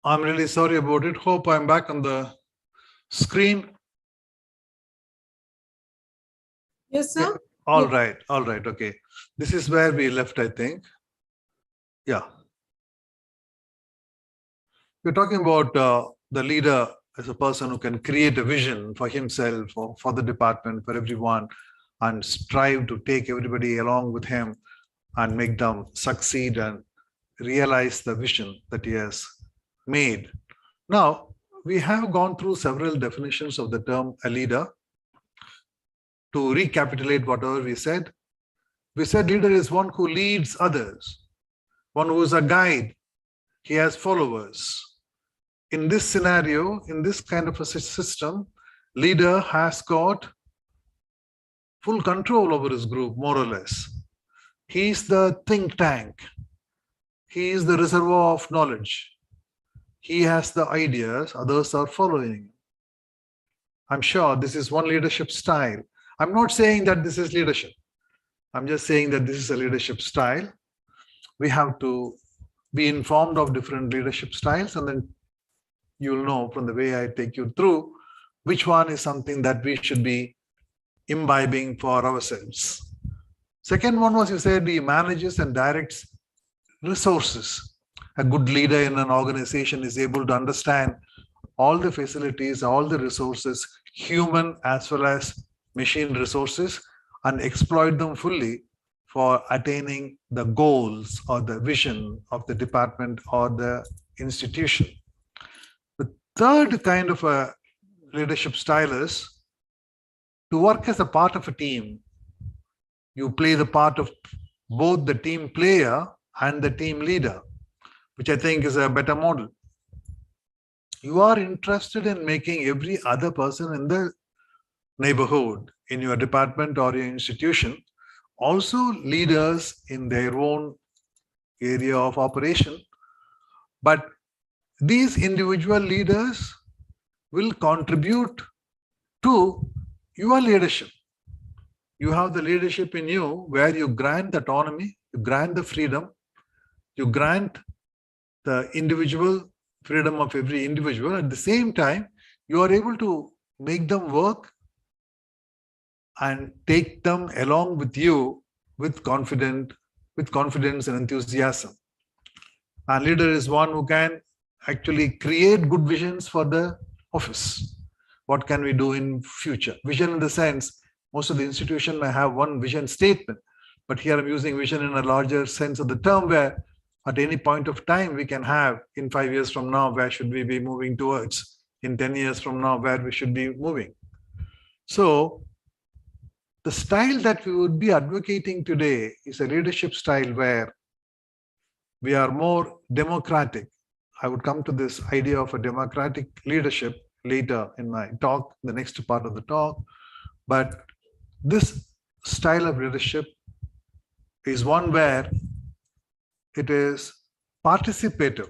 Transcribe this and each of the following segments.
I'm really sorry about it. Hope I'm back on the screen. Yes, Yeah. sir. All right. Okay. This is where we left, I think. Yeah. We're talking about the leader as a person who can create a vision for himself or for the department, for everyone, and strive to take everybody along with him and make them succeed and realize the vision that he has made. Now, we have gone through several definitions of the term a leader. To recapitulate whatever we said leader is one who leads others, one who is a guide. He has followers. In this scenario, in this kind of a system, leader has got full control over his group, more or less. He is the think tank. He is the reservoir of knowledge. He has the ideas, others are following. I'm sure this is one leadership style. I'm not saying that this is leadership. I'm just saying that this is a leadership style. We have to be informed of different leadership styles, and then you'll know from the way I take you through which one is something that we should be imbibing for ourselves. Second one was, you said, he manages and directs resources. A good leader in an organization is able to understand all the facilities, all the resources, human as well as machine resources, and exploit them fully for attaining the goals or the vision of the department or the institution. The third kind of a leadership style is to work as a part of a team. You play the part of both the team player and the team leader, which I think is a better model. You are interested in making every other person in the neighborhood, in your department or your institution, also leaders in their own area of operation. But these individual leaders will contribute to your leadership. You have the leadership in you where you grant the autonomy, you grant the freedom, you grant the individual freedom of every individual. At the same time, you are able to make them work and take them along with you with confidence and enthusiasm. And leader is one who can actually create good visions for the office. What can we do in future? Vision in the sense, most of the institution may have one vision statement, but here I'm using vision in a larger sense of the term, where at any point of time we can have, in 5 years from now, where should we be moving towards? In 10 years from now, where we should be moving? So the style that we would be advocating today is a leadership style where we are more democratic. I would come to this idea of a democratic leadership later in my talk, the next part of the talk. But this style of leadership is one where it is participative.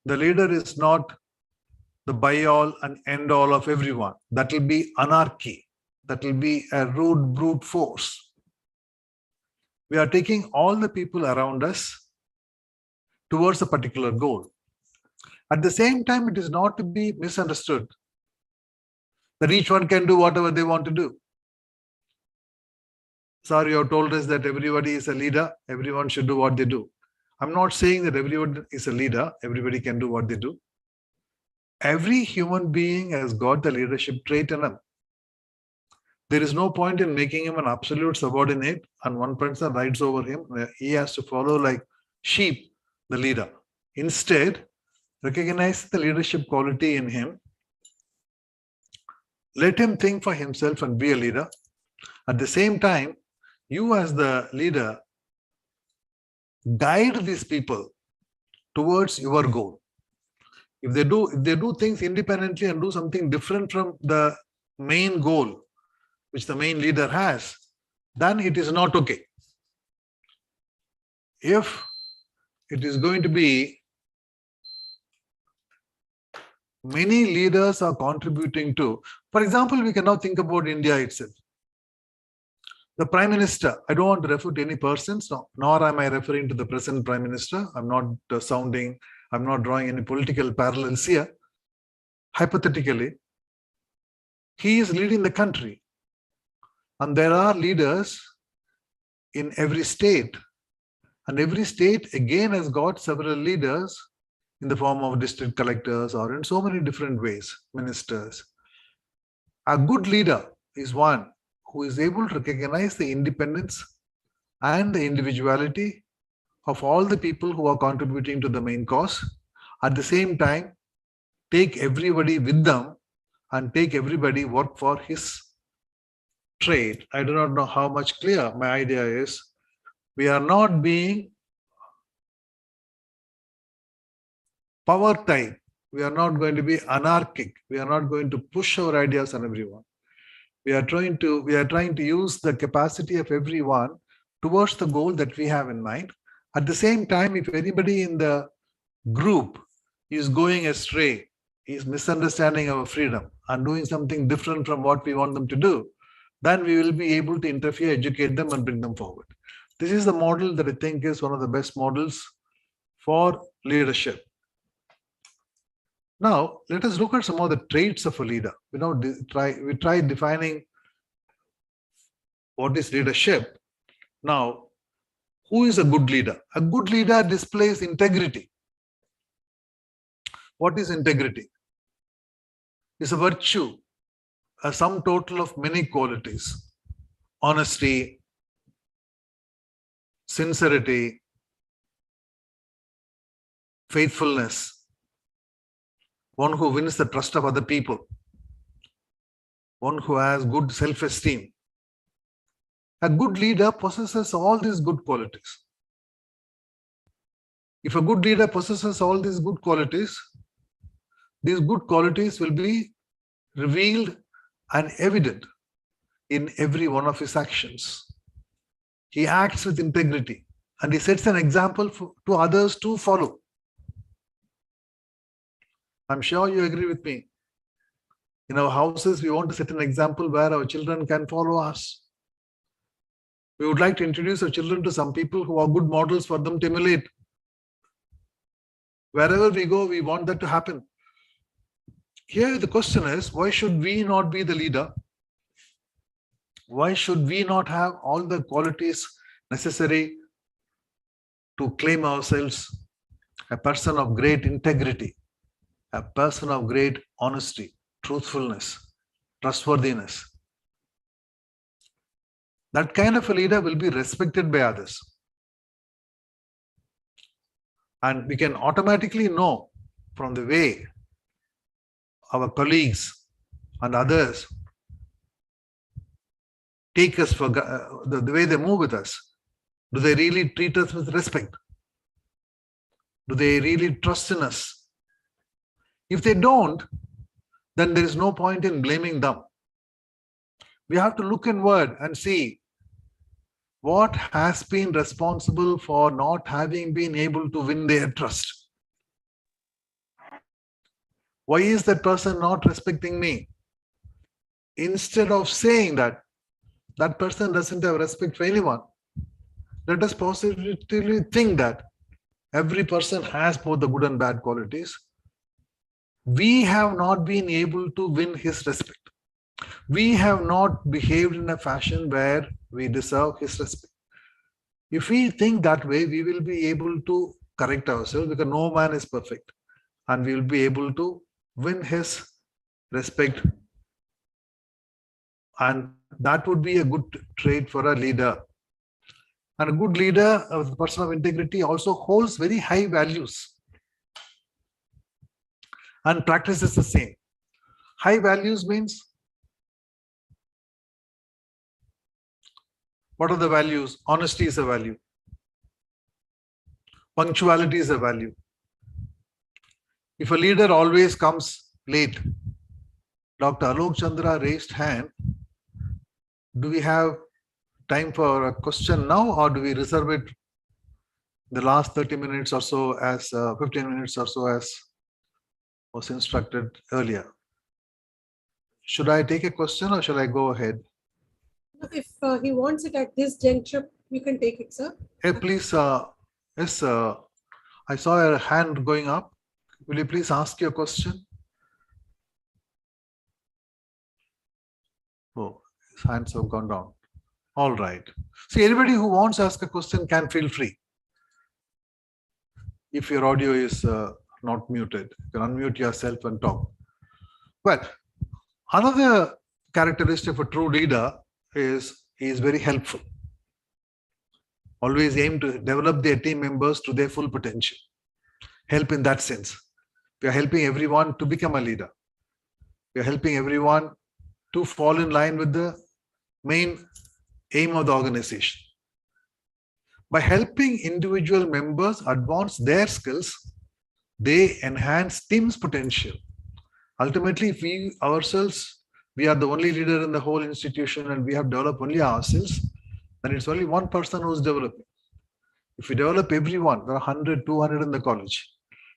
The leader is not the by-all and end-all of everyone. That will be anarchy. That will be a rude brute force. We are taking all the people around us towards a particular goal. At the same time, it is not to be misunderstood that each one can do whatever they want to do. Sorry, you have told us that everybody is a leader, everyone should do what they do. I'm not saying that everyone is a leader, everybody can do what they do. Every human being has got the leadership trait in him. There is no point in making him an absolute subordinate and one person rides over him. He has to follow like sheep, the leader. Instead, recognize the leadership quality in him. Let him think for himself and be a leader. At the same time, you as the leader, guide these people towards your goal. If they do things independently and do something different from the main goal, which the main leader has, then it is not okay. If it is going to be many leaders are contributing to, for example, we can now think about India itself. The Prime Minister, I don't want to refer to any persons, nor am I referring to the present Prime Minister. I'm not sounding I'm not drawing any political parallels here. Hypothetically, he is leading the country. And there are leaders in every state. And every state again has got several leaders in the form of district collectors or in so many different ways, ministers. A good leader is one who is able to recognize the independence and the individuality of all the people who are contributing to the main cause. At the same time, take everybody with them and take everybody work for his trade. I do not know how much clear my idea is. We are not being power type. We are not going to be anarchic. We are not going to push our ideas on everyone. We are trying to use the capacity of everyone towards the goal that we have in mind. At the same time, if anybody in the group is going astray, is misunderstanding our freedom and doing something different from what we want them to do, then we will be able to interfere, educate them, and bring them forward. This is the model that I think is one of the best models for leadership. Now, let us look at some of the traits of a leader. We try defining what is leadership. Now, who is a good leader? A good leader displays integrity. What is integrity? It's a virtue, a sum total of many qualities: honesty, sincerity, faithfulness, one who wins the trust of other people, one who has good self-esteem. A good leader possesses all these good qualities. If a good leader possesses all these good qualities will be revealed and evident in every one of his actions. He acts with integrity and he sets an example to others to follow. I'm sure you agree with me. In our houses, we want to set an example where our children can follow us. We would like to introduce our children to some people who are good models for them to emulate. Wherever we go, we want that to happen. Here the question is, why should we not be the leader? Why should we not have all the qualities necessary to claim ourselves a person of great integrity, a person of great honesty, truthfulness, trustworthiness? That kind of a leader will be respected by others. And we can automatically know from the way our colleagues and others take us for the way they move with us. Do they really treat us with respect? Do they really trust in us? If they don't, then there is no point in blaming them. We have to look inward and see what has been responsible for not having been able to win their trust. Why is that person not respecting me? Instead of saying that that person doesn't have respect for anyone, let us positively think that every person has both the good and bad qualities. We have not been able to win his respect. We have not behaved in a fashion where we deserve his respect. If we think that way, we will be able to correct ourselves, because no man is perfect, and we will be able to win his respect. And that would be a good trait for a leader. And a good leader, a person of integrity, also holds very high values and practices the same. High values means, what are the values? Honesty is a value. Punctuality is a value. If a leader always comes late, Dr. Alok Chandra raised hand. Do we have time for a question now, or do we reserve it the last 30 minutes or so, as 15 minutes or so as was instructed earlier? Should I take a question or shall I go ahead? If he wants it at this juncture, you can take it, sir. Hey, please, yes, I saw a hand going up. Will you please ask your question? Oh, his hands have gone down. All right. See, anybody who wants to ask a question can feel free. If your audio is not muted, you can unmute yourself and talk. Well, another characteristic of a true leader is he is very helpful. Always aim to develop their team members to their full potential. Help in that sense. We are helping everyone to become a leader. We are helping everyone to fall in line with the main aim of the organization. By helping individual members advance their skills, they enhance team's potential. Ultimately, if we ourselves, we are the only leader in the whole institution and we have developed only ourselves, then it's only one person who's developing. If we develop everyone, there are 100, 200 in the college,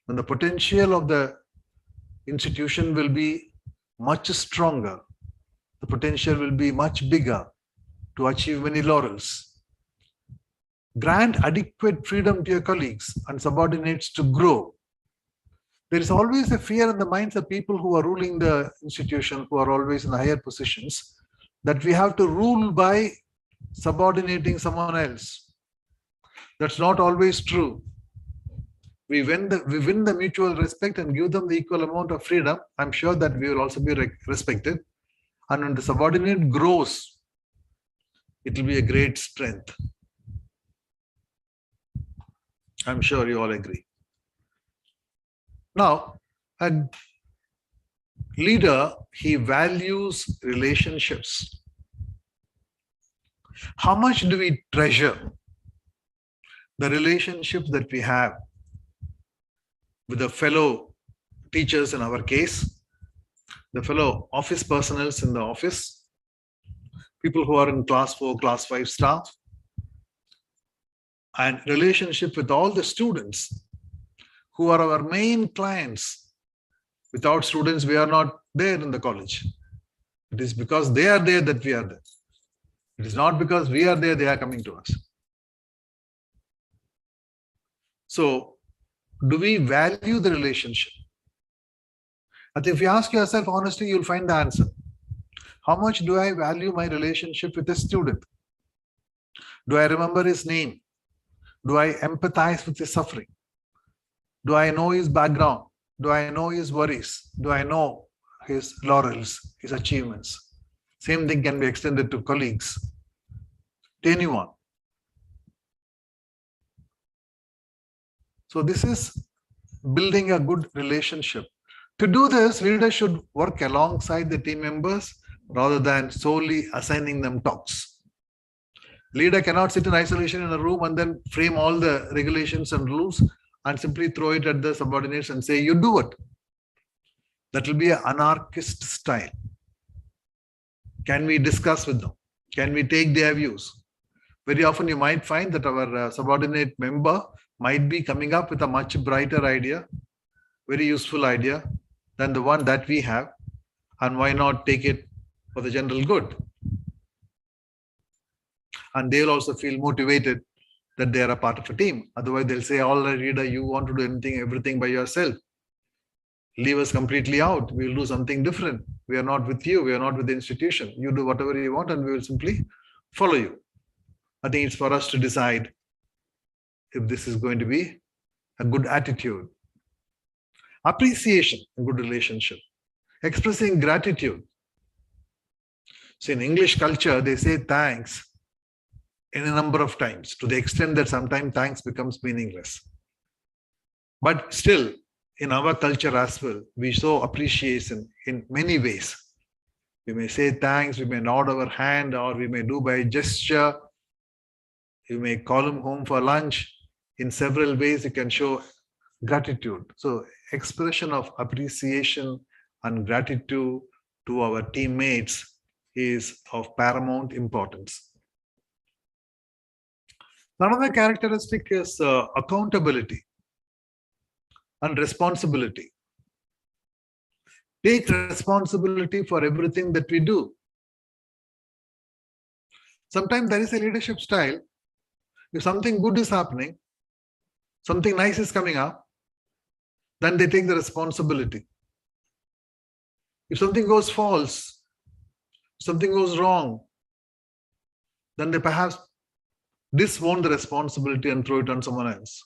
then the potential of the institution will be much stronger. The potential will be much bigger to achieve many laurels. Grant adequate freedom to your colleagues and subordinates to grow. There is always a fear in the minds of people who are ruling the institution, who are always in the higher positions, that we have to rule by subordinating someone else. That's not always true. We win the mutual respect and give them the equal amount of freedom. I'm sure that we will also be respected. And when the subordinate grows, it will be a great strength. I'm sure you all agree. Now, a leader, he values relationships. How much do we treasure the relationships that we have with the fellow teachers in our case, the fellow office personnel in the office, people who are in class 4, class 5 staff, and relationship with all the students who are our main clients. Without students, we are not there in the college. It is because they are there that we are there. It is not because we are there, they are coming to us. So, do we value the relationship? I think if you ask yourself honestly, you'll find the answer. How much do I value my relationship with a student? Do I remember his name? Do I empathize with his suffering? Do I know his background? Do I know his worries? Do I know his laurels, his achievements? Same thing can be extended to colleagues, to anyone. So this is building a good relationship. To do this, leaders should work alongside the team members rather than solely assigning them tasks. Leader cannot sit in isolation in a room and then frame all the regulations and rules and simply throw it at the subordinates and say, you do it. That will be an anarchist style. Can we discuss with them? Can we take their views? Very often you might find that our subordinate member might be coming up with a much brighter idea, very useful idea than the one that we have. And why not take it for the general good? And they'll also feel motivated that they are a part of a team. Otherwise, they'll say, all right, leader, you want to do everything by yourself. Leave us completely out. We'll do something different. We are not with you. We are not with the institution. You do whatever you want and we will simply follow you. I think it's for us to decide if this is going to be a good attitude. Appreciation, a good relationship. Expressing gratitude. So in English culture, they say thanks in a number of times, to the extent that sometimes thanks becomes meaningless. But still, in our culture as well, we show appreciation in many ways. We may say thanks, we may nod our hand, or we may do by gesture. You may call him home for lunch. In several ways, you can show gratitude. So expression of appreciation and gratitude to our teammates is of paramount importance. Another characteristic is accountability and responsibility. Take responsibility for everything that we do. Sometimes there is a leadership style. If something good is happening, Something nice is coming up, then they take the responsibility. If something goes false, something goes wrong, then they perhaps disown the responsibility and throw it on someone else.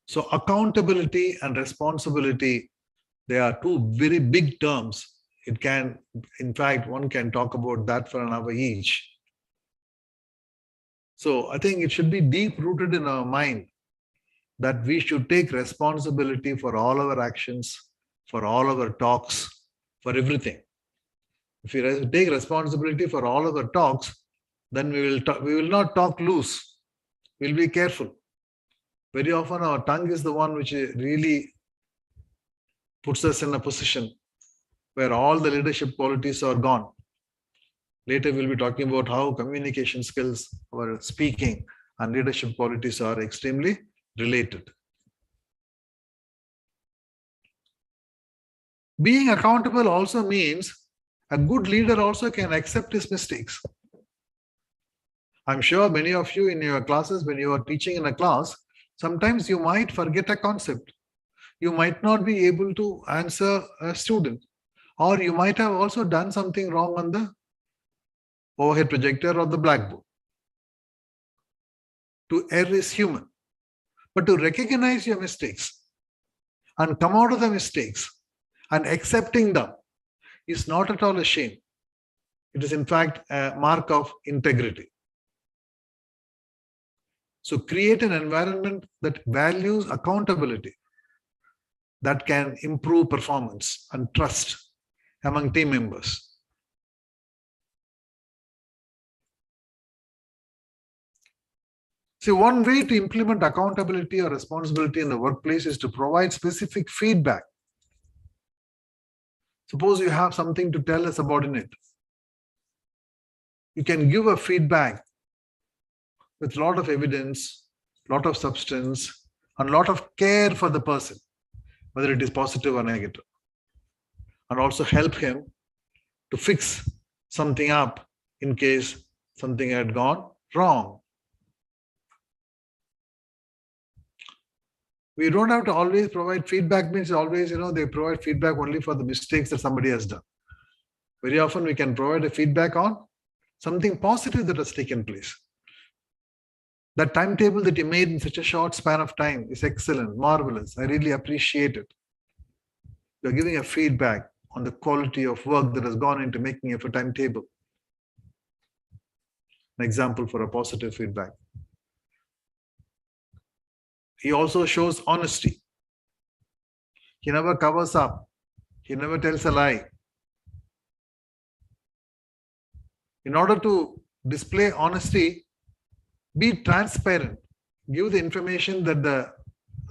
So accountability and responsibility, they are two very big terms. It can, in fact, one can talk about that for an hour each. So I think it should be deep rooted in our mind that we should take responsibility for all our actions, for all our talks, for everything. If we take responsibility for all our talks, then we will not talk loose. We'll be careful. Very often our tongue is the one which really puts us in a position where all the leadership qualities are gone. Later we'll be talking about how communication skills, our speaking and leadership qualities are extremely related. Being accountable also means a good leader also can accept his mistakes. I'm sure many of you in your classes, when you are teaching in a class, sometimes you might forget a concept. You might not be able to answer a student, or you might have also done something wrong on the overhead projector or the blackboard. To err is human, but to recognize your mistakes and come out of the mistakes and accepting them is not at all a shame. It is in fact a mark of integrity. So create an environment that values accountability, that can improve performance and trust among team members. See, one way to implement accountability or responsibility in the workplace is to provide specific feedback. Suppose you have something to tell a subordinate. You can give a feedback with a lot of evidence, lot of substance, and a lot of care for the person, whether it is positive or negative, and also help him to fix something up in case something had gone wrong. We don't have to always provide feedback, means always, they provide feedback only for the mistakes that somebody has done. Very often we can provide a feedback on something positive that has taken place. That timetable that you made in such a short span of time is excellent, marvelous. I really appreciate it. You're giving a feedback on the quality of work that has gone into making of a timetable. An example for a positive feedback. He also shows honesty. He never covers up. He never tells a lie. In order to display honesty, be transparent. Give the information that the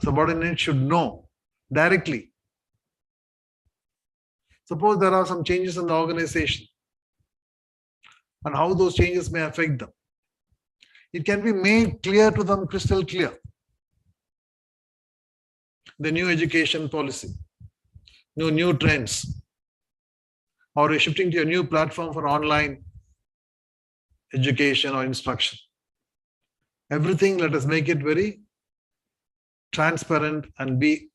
subordinate should know directly. Suppose there are some changes in the organization and how those changes may affect them. It can be made clear to them, crystal clear. The new education policy, new trends, or you're shifting to a new platform for online education or instruction. Everything, let us make it very transparent and be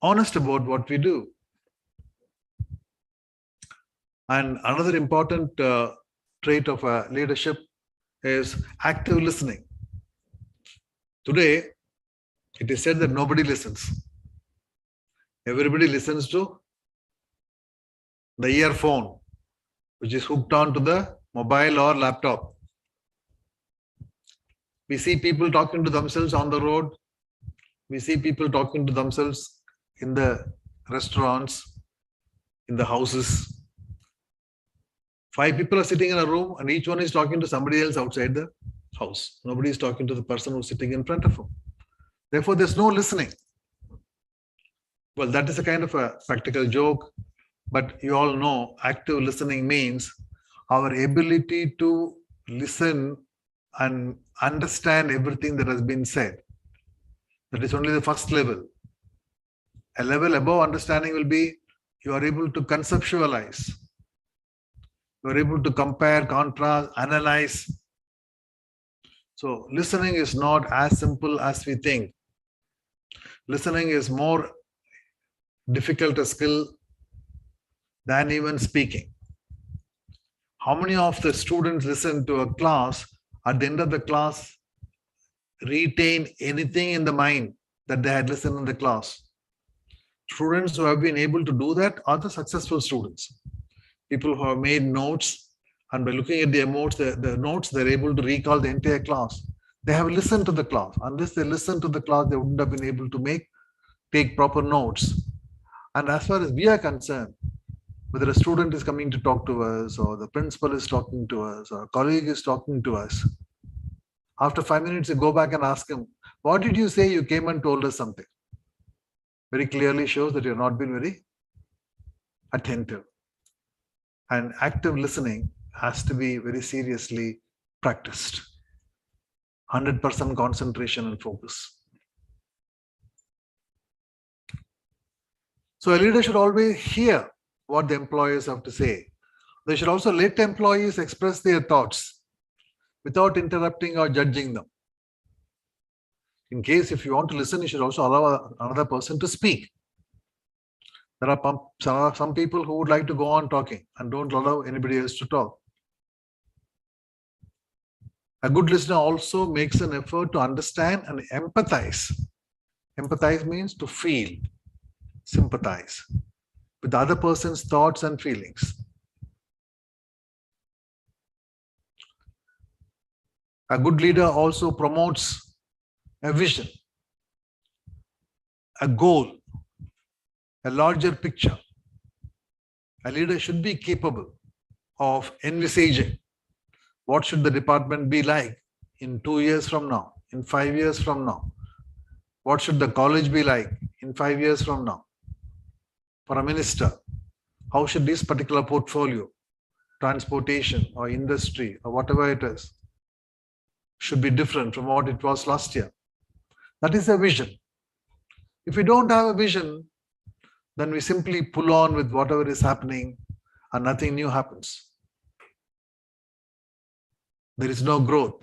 honest about what we do. And another important trait of leadership is active listening. Today, it is said that nobody listens. Everybody listens to the earphone, which is hooked on to the mobile or laptop. We see people talking to themselves on the road. We see people talking to themselves in the restaurants, in the houses. 5 people are sitting in a room and each one is talking to somebody else outside the house. Nobody is talking to the person who's sitting in front of him. Therefore, there's no listening. Well, that is a kind of a practical joke, but you all know active listening means our ability to listen and understand everything that has been said. That is only the first level. A level above understanding will be you are able to conceptualize. You are able to compare, contrast, analyze. So listening is not as simple as we think. Listening is more difficult a skill than even speaking. How many of the students listen to a class, at the end of the class, retain anything in the mind that they had listened in the class? Students who have been able to do that are the successful students. People who have made notes, and by looking at their notes, the notes, they're able to recall the entire class. They have listened to the class. Unless they listened to the class, they wouldn't have been able to take proper notes. And as far as we are concerned, whether a student is coming to talk to us, or the principal is talking to us, or a colleague is talking to us, after 5 minutes, you go back and ask him, what did you say? You came and told us something. Very clearly shows that you've not been very attentive. And active listening has to be very seriously practiced. 100% concentration and focus. So a leader should always hear what the employees have to say. They should also let employees express their thoughts without interrupting or judging them. In case if you want to listen, you should also allow another person to speak. There are some people who would like to go on talking and don't allow anybody else to talk. A good listener also makes an effort to understand and empathize. Empathize means to feel, sympathize with the other person's thoughts and feelings. A good leader also promotes a vision, a goal, a larger picture. A leader should be capable of envisaging what should the department be like in 2 years from now, in 5 years from now. What should the college be like in 5 years from now? For a minister, how should this particular portfolio, transportation or industry or whatever it is, should be different from what it was last year? That is a vision. If we don't have a vision, then we simply pull on with whatever is happening and nothing new happens. There is no growth.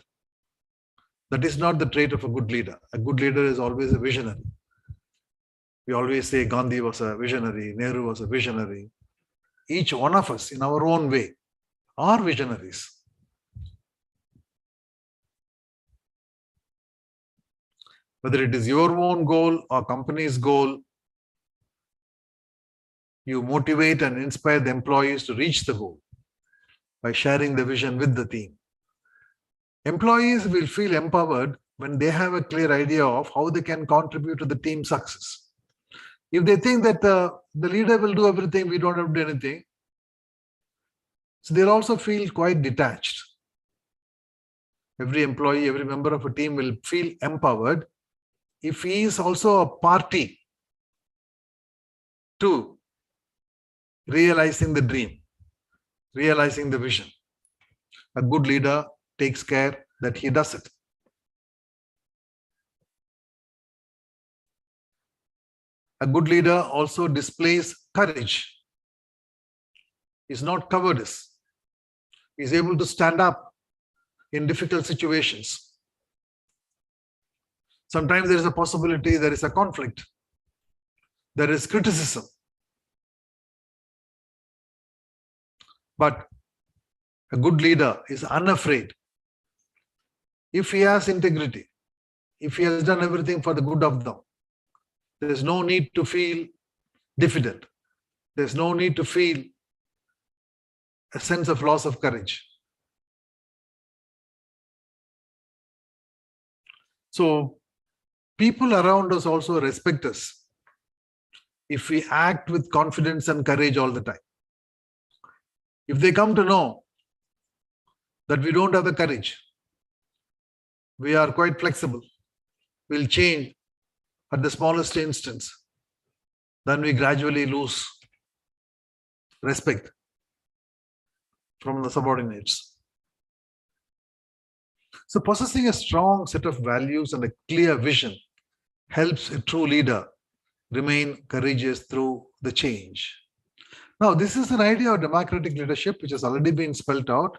That is not the trait of a good leader. A good leader is always a visionary. We always say Gandhi was a visionary, Nehru was a visionary. Each one of us in our own way are visionaries. Whether it is your own goal or company's goal, you motivate and inspire the employees to reach the goal by sharing the vision with the team. Employees will feel empowered when they have a clear idea of how they can contribute to the team's success. If they think that the leader will do everything, we don't have to do anything, so they'll also feel quite detached. Every employee, every member of a team will feel empowered if he is also a party to realizing the dream, realizing the vision. A good leader takes care that he does it. A good leader also displays courage. He's not cowardice. He's able to stand up in difficult situations. Sometimes there is a possibility, there is a conflict, there is criticism. But a good leader is unafraid. If he has integrity, if he has done everything for the good of them, there is no need to feel diffident. There's no need to feel a sense of loss of courage. So people around us also respect us if we act with confidence and courage all the time. If they come to know that we don't have the courage, we are quite flexible, we'll change at the smallest instance, then we gradually lose respect from the subordinates. So possessing a strong set of values and a clear vision helps a true leader remain courageous through the change. Now, this is an idea of democratic leadership, which has already been spelled out.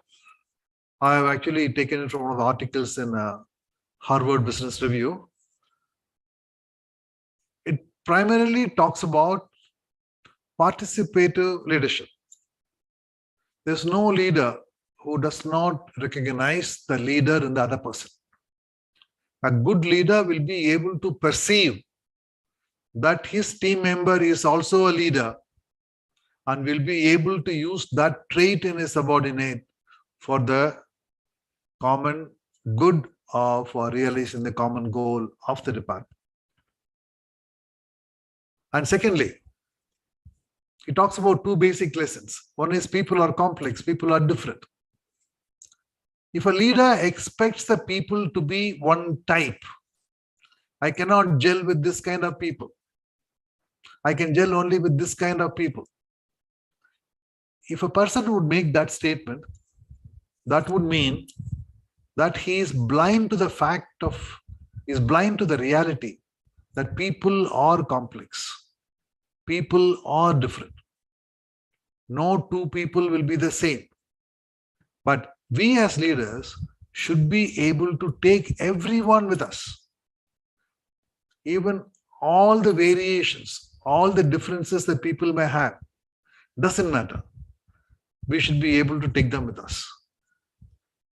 I have actually taken it from one of the articles in Harvard Business Review. It primarily talks about participative leadership. There's no leader who does not recognize the leader in the other person. A good leader will be able to perceive that his team member is also a leader and will be able to use that trait in his subordinate for the common good or for realizing the common goal of the department. And secondly, he talks about two basic lessons. One is people are complex, people are different. If a leader expects the people to be one type, I cannot gel with this kind of people. I can gel only with this kind of people. If a person would make that statement, that would mean that he is blind to the fact of, is blind to the reality that people are complex. People are different. No two people will be the same. But we as leaders should be able to take everyone with us. Even all the variations, all the differences that people may have, doesn't matter. We should be able to take them with us.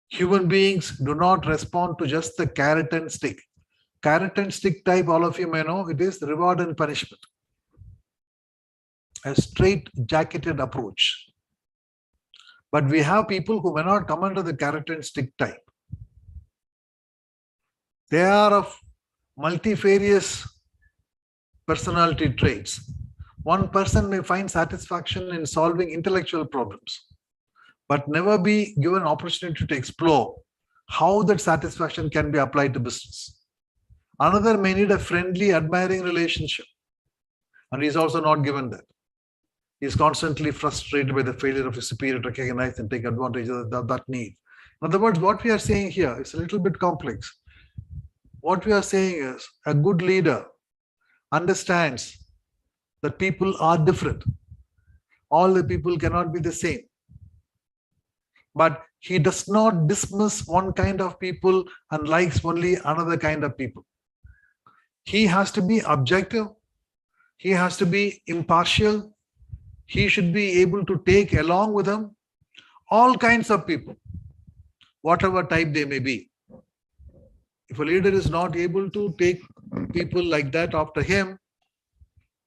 Human beings do not respond to just the carrot and stick. Carrot and stick type, all of you may know, it is reward and punishment. A straight-jacketed approach. But we have people who may not come under the carrot and stick type. They are of multifarious personality traits. One person may find satisfaction in solving intellectual problems, but never be given opportunity to explore how that satisfaction can be applied to business. Another may need a friendly, admiring relationship, and he is also not given that. He is constantly frustrated by the failure of his superior to recognize and take advantage of that need. In other words, what we are saying here is a little bit complex. What we are saying is a good leader understands that people are different. All the people cannot be the same. But he does not dismiss one kind of people and likes only another kind of people. He has to be objective. He has to be impartial. He should be able to take along with him all kinds of people, whatever type they may be. If a leader is not able to take people like that after him,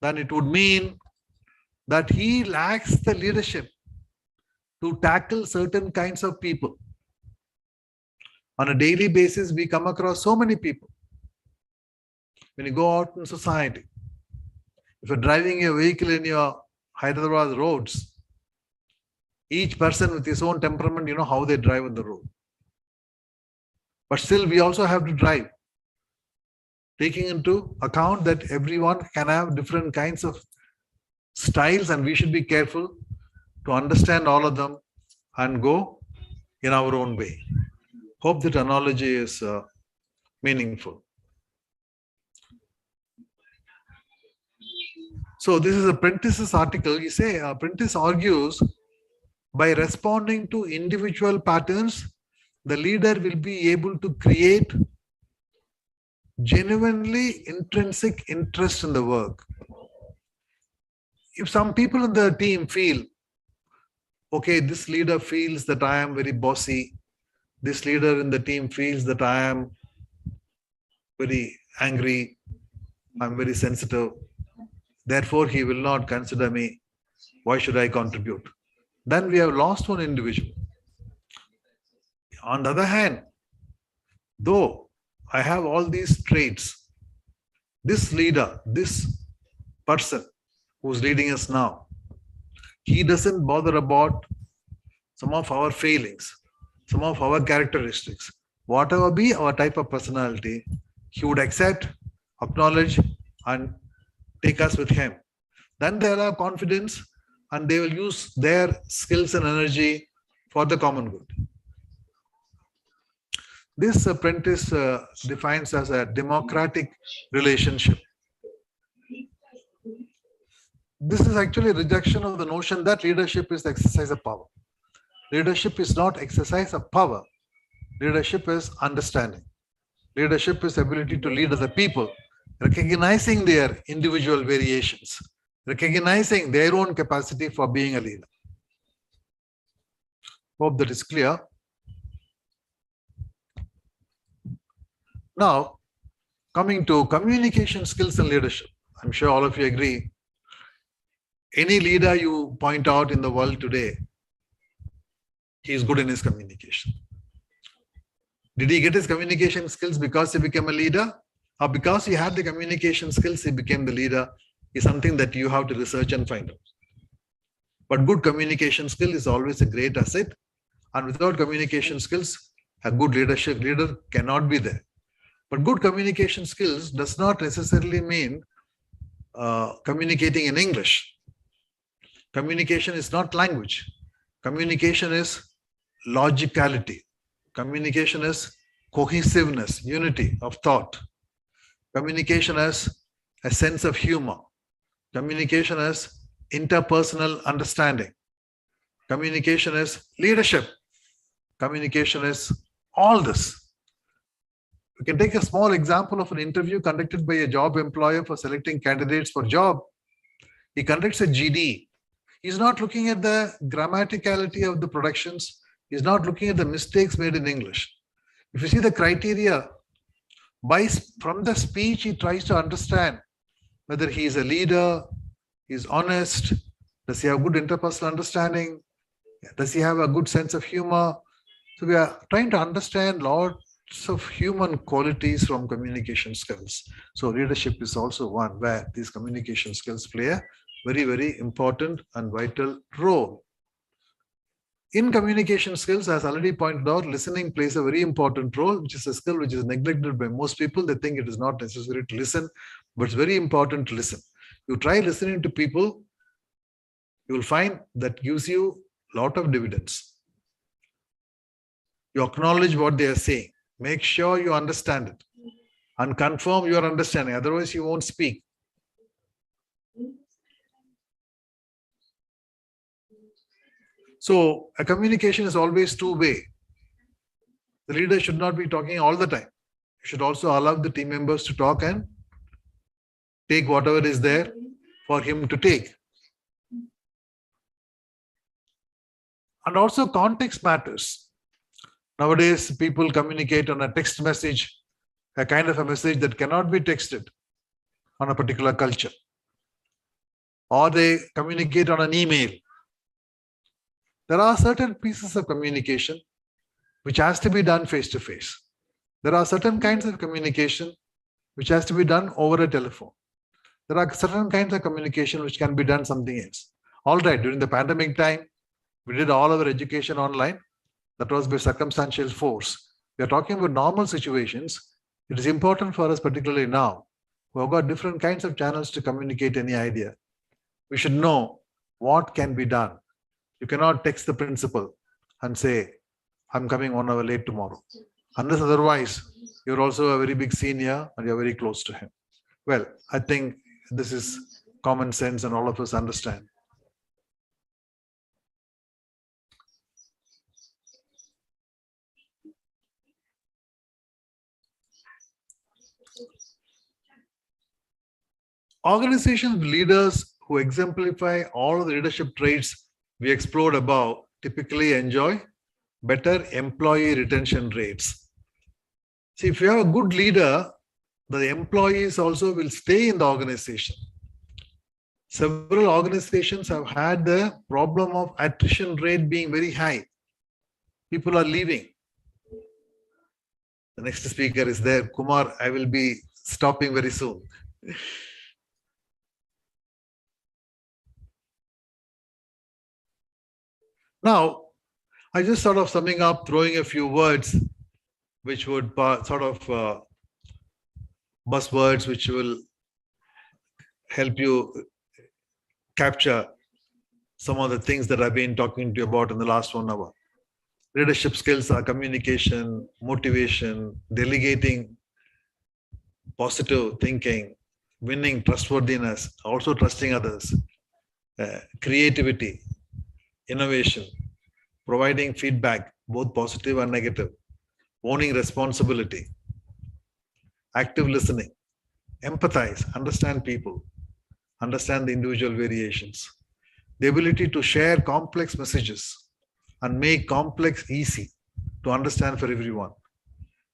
then it would mean that he lacks the leadership to tackle certain kinds of people. On a daily basis, we come across so many people. When you go out in society, if you're driving a vehicle in your Hyderabad roads, each person with his own temperament, you know how they drive on the road. But still, we also have to drive, taking into account that everyone can have different kinds of styles, and we should be careful to understand all of them and go in our own way. Hope that analogy is meaningful. So this is a Prentice's article. You say Prentice argues by responding to individual patterns, the leader will be able to create genuinely intrinsic interest in the work. If some people in the team feel, okay, this leader feels that I am very bossy, this leader in the team feels that I am very angry, I'm very sensitive, therefore he will not consider me, why should I contribute? Then we have lost one individual. On the other hand, though I have all these traits, this leader, this person who's leading us now, he doesn't bother about some of our failings, some of our characteristics. Whatever be our type of personality, he would accept, acknowledge, and take us with him. Then they have confidence and they will use their skills and energy for the common good. This Prentice defines as a democratic relationship. this is actually a rejection of the notion that leadership is the exercise of power. Leadership is not exercise of power. Leadership is understanding. Leadership is ability to lead other people, recognizing their individual variations, recognizing their own capacity for being a leader. Hope that is clear. Now, coming to communication skills and leadership, I'm sure all of you agree. Any leader you point out in the world today, he is good in his communication. Did he get his communication skills because he became a leader? Or because he had the communication skills, he became the leader? Is something that you have to research and find out. But good communication skill is always a great asset. And without communication skills, a good leader cannot be there. But good communication skills does not necessarily mean communicating in English. Communication is not language. Communication is logicality. Communication is cohesiveness, unity of thought. Communication is a sense of humor. Communication is interpersonal understanding. Communication is leadership. Communication is all this. We can take a small example of an interview conducted by a job employer for selecting candidates for job. He conducts a GD. He's not looking at the grammaticality of the productions. He's not looking at the mistakes made in English. If you see the criteria, from the speech, he tries to understand whether he is a leader, he's honest, does he have good interpersonal understanding, does he have a good sense of humor. So we are trying to understand lots of human qualities from communication skills. So leadership is also one where these communication skills play a very, very important and vital role. In communication skills, as already pointed out, listening plays a very important role, which is a skill which is neglected by most people. They think it is not necessary to listen, but it's very important to listen. You try listening to people, you will find that gives you a lot of dividends. You acknowledge what they are saying. Make sure you understand it and confirm your understanding. Otherwise, you won't speak. So a communication is always two-way. The leader should not be talking all the time. You should also allow the team members to talk and take whatever is there for him to take. And also context matters. Nowadays, people communicate on a text message, a kind of a message that cannot be texted on a particular culture. Or they communicate on an email. There are certain pieces of communication which has to be done face-to-face. There are certain kinds of communication which has to be done over a telephone. There are certain kinds of communication which can be done something else. All right, during the pandemic time, we did all our education online. That was by circumstantial force. We are talking about normal situations. It is important for us, particularly now, who have got different kinds of channels to communicate any idea. We should know what can be done. You cannot text the principal and say, I'm coming 1 hour late tomorrow. Unless otherwise, you're also a very big senior and you're very close to him. Well, I think this is common sense and all of us understand. Organizations with leaders who exemplify all of the leadership traits we explored above typically enjoy better employee retention rates. See, if you have a good leader, the employees also will stay in the organization. Several organizations have had the problem of attrition rate being very high. People are leaving. The next speaker is there. Kumar, I will be stopping very soon. Now, I just sort of summing up, throwing a few words which would sort of buzzwords which will help you capture some of the things that I've been talking to you about in the last 1 hour. Leadership skills are communication, motivation, delegating, positive thinking, winning trustworthiness, also trusting others, creativity, innovation, providing feedback, both positive and negative, owning responsibility, active listening, empathize, understand people, understand the individual variations, the ability to share complex messages and make complex easy to understand for everyone,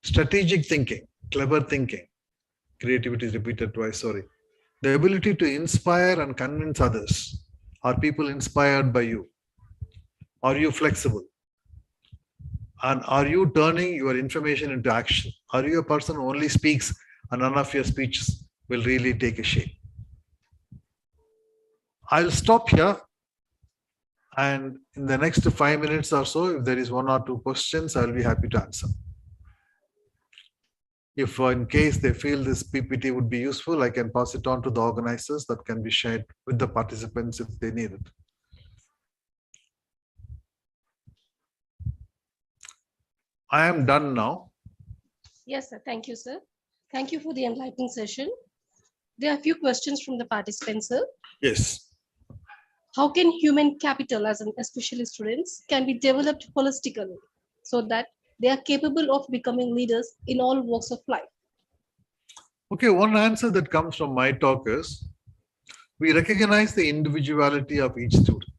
strategic thinking, clever thinking, creativity is repeated twice, sorry, the ability to inspire and convince others. Are people inspired by you? Are you flexible? And are you turning your information into action? Are you a person who only speaks and none of your speeches will really take a shape? I'll stop here. And in the next 5 minutes or so, if there is 1 or 2 questions, I'll be happy to answer. If in case they feel this PPT would be useful, I can pass it on to the organizers that can be shared with the participants if they need it. I am done now. Yes, sir. Thank you, sir. Thank you for the enlightening session. There are a few questions from the participants, sir. Yes. How can human capital, as in especially students, can be developed holistically so that they are capable of becoming leaders in all walks of life? Okay, one answer that comes from my talk is, we recognize the individuality of each student.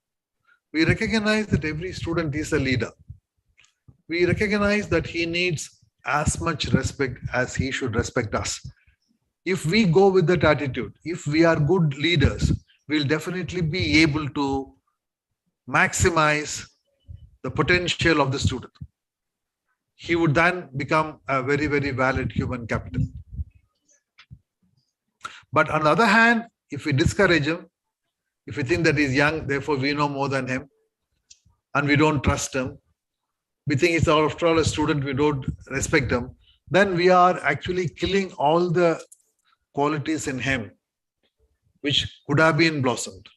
We recognize that every student is a leader. We recognize that he needs as much respect as he should respect us. If we go with that attitude, if we are good leaders, we'll definitely be able to maximize the potential of the student. He would then become a very, very valid human capital. But on the other hand, if we discourage him, if we think that he's young, therefore we know more than him, and we don't trust him, we think he's after all a student, we don't respect him, then we are actually killing all the qualities in him which could have been blossomed.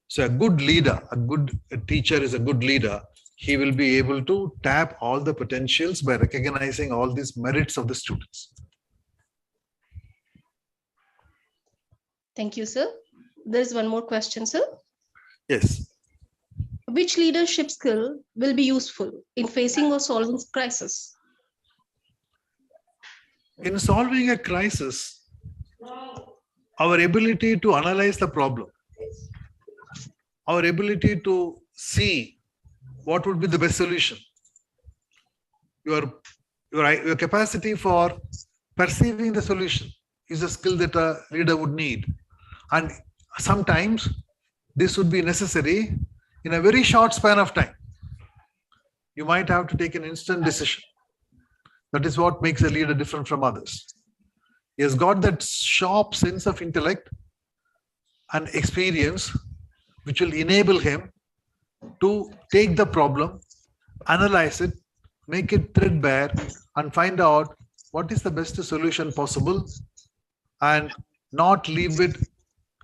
So a good leader, a good teacher is a good leader. He will be able to tap all the potentials by recognizing all these merits of the students. Thank you, sir. There's one more question, sir. Yes. Which leadership skill will be useful in facing or solving crisis? In solving a crisis, our ability to analyze the problem, our ability to see what would be the best solution, your capacity for perceiving the solution is a skill that a leader would need. And sometimes this would be necessary in a very short span of time. You might have to take an instant decision. That is what makes a leader different from others. He has got that sharp sense of intellect and experience which will enable him to take the problem, analyze it, make it threadbare, and find out what is the best solution possible and not leave it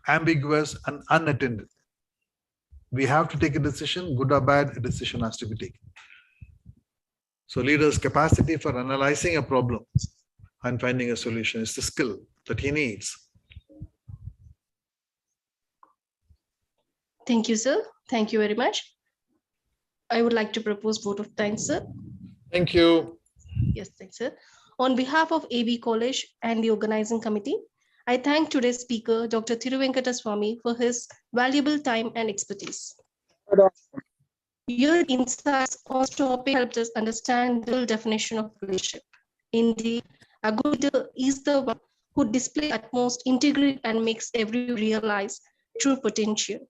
ambiguous and unattended. We have to take a decision, good or bad, a decision has to be taken. So leader's capacity for analyzing a problem and finding a solution is the skill that he needs. Thank you, sir. Thank you very much. I would like to propose vote of thanks, sir. Thank you. Yes, thanks, sir. On behalf of AB College and the organizing committee, I thank today's speaker, Dr. Thiruvenkataswamy, for his valuable time and expertise. Your insights on this topic helped us understand the definition of leadership. Indeed, a good leader is the one who displays utmost integrity and makes everyone realize true potential.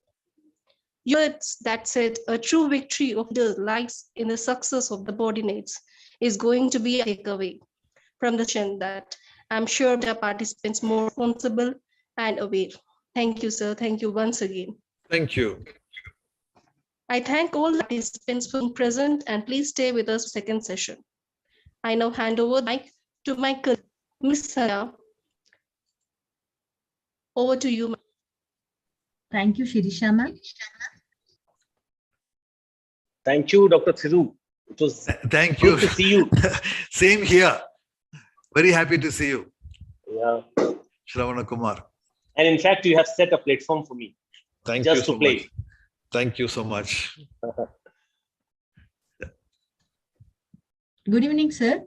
Words that said a true victory of the lies in the success of the subordinates is going to be a takeaway from the session that I'm sure the participants more responsible and aware. Thank you, sir. Thank you once again. Thank you. I thank all the participants for being present and please stay with us for the second session. I now hand over the mic to my colleague, Ms. Sanya. Over to you, ma'am. Thank you, Shirisha ma'am. Thank you, Dr. Thiru. It was Thank you. good to see you. Same here. Very happy to see you. Yeah. Shravana Kumar. And in fact, you have set a platform for me. Thank just you so to play. much. Thank you so much. Good evening, sir.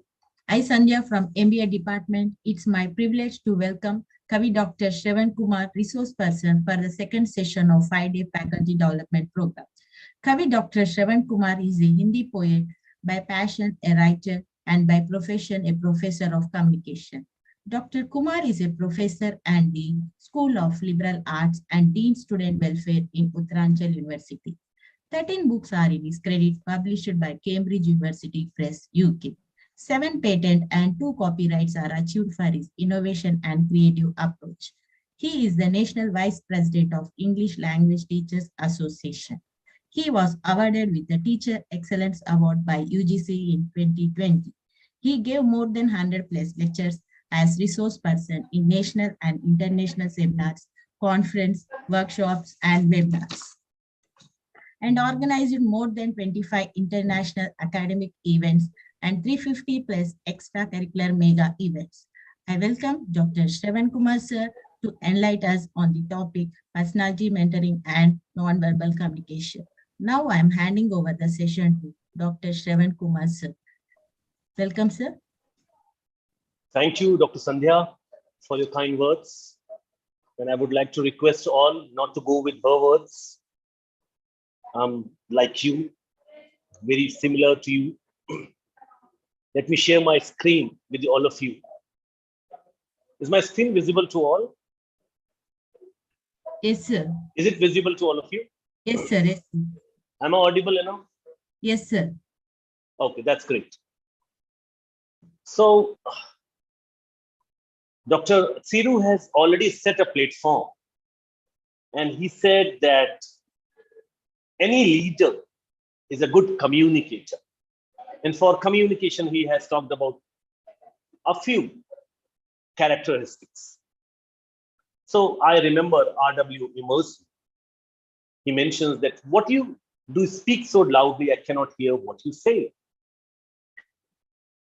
I, Sandhya from MBA department. It's my privilege to welcome Kavi Dr. Shravan Kumar, resource person for the second session of 5-day faculty development program. Kavi Dr. Shravan Kumar is a Hindi poet, by passion a writer, and by profession a professor of communication. Dr. Kumar is a professor and dean, School of Liberal Arts and Dean Student Welfare in Uttaranchal University. 13 books are in his credit, published by Cambridge University Press, UK. 7 patents and 2 copyrights are achieved for his innovation and creative approach. He is the National Vice President of English Language Teachers Association. He was awarded with the Teacher Excellence Award by UGC in 2020. He gave more than 100 plus lectures as resource person in national and international seminars, conference, workshops, and webinars, and organized more than 25 international academic events and 350 plus extracurricular mega events. I welcome Dr. Shravan Kumar sir to enlighten us on the topic personality mentoring and non-verbal communication. Now I am handing over the session to Dr. Shravan Kumar sir. Welcome, sir. Thank you, Dr. Sandhya, for your kind words. And I would like to request all not to go with her words. Like you, very similar to you. Let me share my screen with all of you. Is my screen visible to all? Yes, sir. Is it visible to all of you? Yes, sir. Yes, sir. Am I audible enough? Yes, sir. Okay, that's great. So, Dr. Tsiru has already set a platform, and he said that any leader is a good communicator. And for communication, he has talked about a few characteristics. So I remember R.W. Emerson. He mentions that what you do speak so loudly, I cannot hear what you say.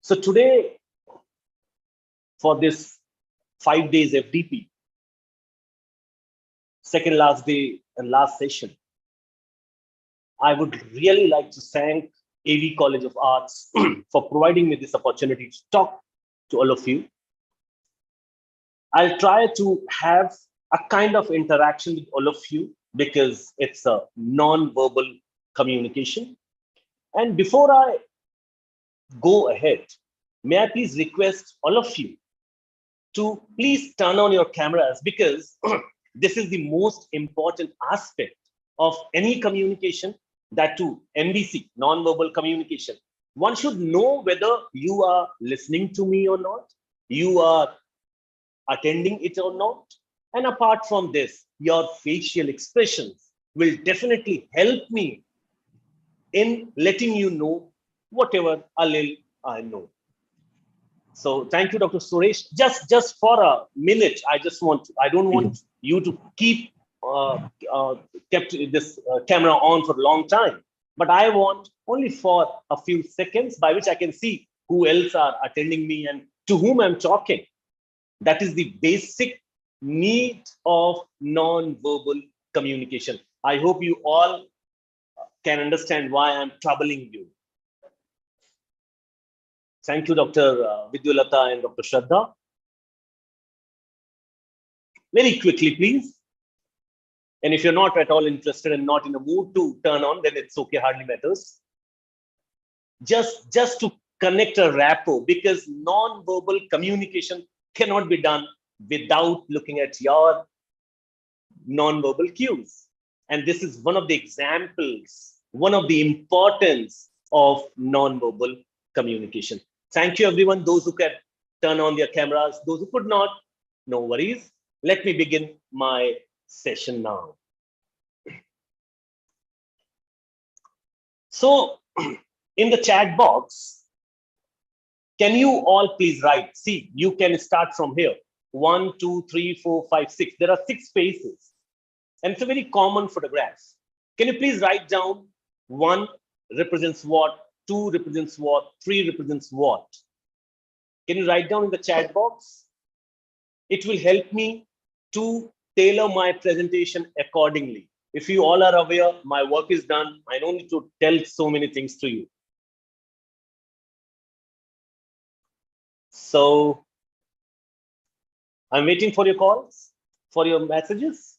So today, for this 5 days FDP, second last day and last session, I would really like to thank AV College of Arts for providing me this opportunity to talk to all of you. I'll try to have a kind of interaction with all of you because it's a non-verbal communication. And before I go ahead, may I please request all of you to please turn on your cameras, because this is the most important aspect of any communication, that too NVC, non-verbal communication. One should know whether you are listening to me or not, you are attending it or not. And apart from this, your facial expressions will definitely help me in letting you know whatever a little I know. So thank you, Dr. Suresh. Just for a minute, I don't want you to keep kept this camera on for a long time, but I want only for a few seconds by which I can see who else are attending me and to whom I'm talking. That is the basic need of non-verbal communication. I hope you all can understand why I'm troubling you. Thank you, Dr. Vidyalata and Dr. Shraddha. Very quickly, please. And if you're not at all interested and not in a mood to turn on, then it's okay, hardly matters. Just to connect a rapport, because non-verbal communication cannot be done without looking at your non-verbal cues. And this is one of the examples, one of the importance of non-verbal communication. Thank you, everyone. Those who can turn on their cameras, those who could not, no worries. Let me begin my session now. So in the chat box, can you all please write? See, you can start from here. 1, 2, 3, 4, 5, 6. There are 6 faces. And it's a very common photograph. Can you please write down 1 represents what, 2 represents what, 3 represents what? Can you write down in the chat box? It will help me to tailor my presentation accordingly. If you all are aware, my work is done. I don't need to tell so many things to you. So I'm waiting for your calls, for your messages.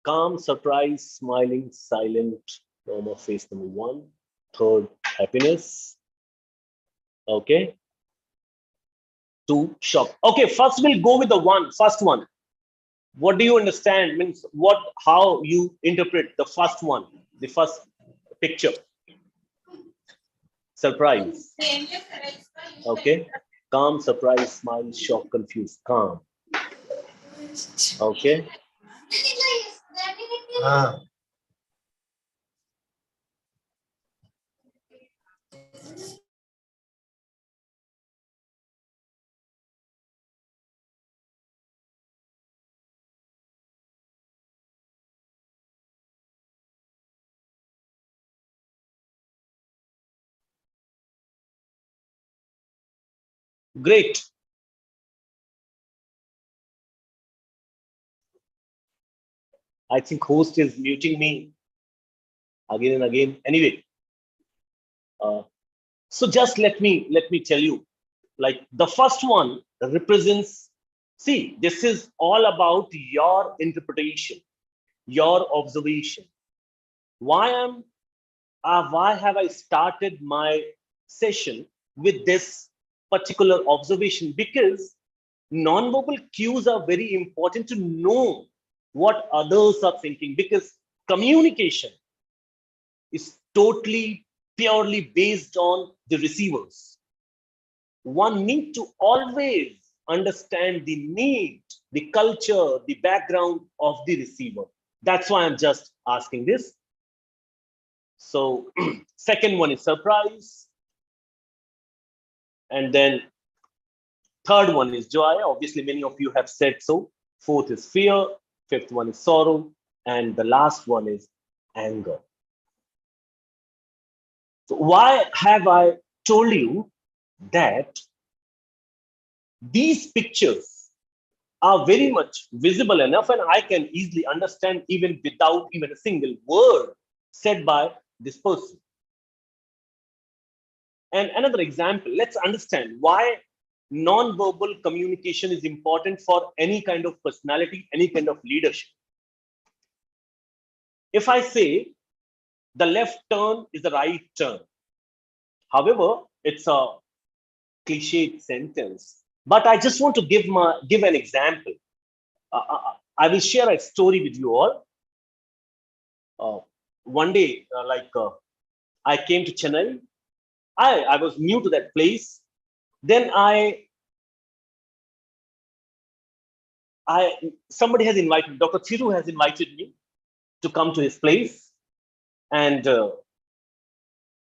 Calm, surprise, smiling, silent, normal face number 1. Third, happiness. Okay. 2, shock. Okay, first we'll go with the first one. What do you understand? Means how you interpret the first one, the first picture. Surprise. Okay. Calm, surprise, smile, shock, confused. Calm. Okay. Great. I think host is muting me again and again. Anyway, so just let me tell you, like the first one represents. See, this is all about your interpretation, your observation. Why have I started my session with this particular observation? Because non-verbal cues are very important to know what others are thinking, because communication is totally purely based on the receivers. One need to always understand the need, the culture, the background of the receiver. That's why I'm just asking this. So second one is surprise. And then third one is joy. Obviously, many of you have said so. Fourth is fear. Fifth one is sorrow. And the last one is anger. So why have I told you that these pictures are very much visible enough and I can easily understand even without even a single word said by this person? And another example, let's understand why non-verbal communication is important for any kind of personality, any kind of leadership. If I say the left turn is the right turn, however, it's a cliched sentence, but I just want to give an example. I will share a story with you all. One day, I came to Chennai. I was new to that place. Then somebody has invited, Dr. Thiru has invited me to come to his place, and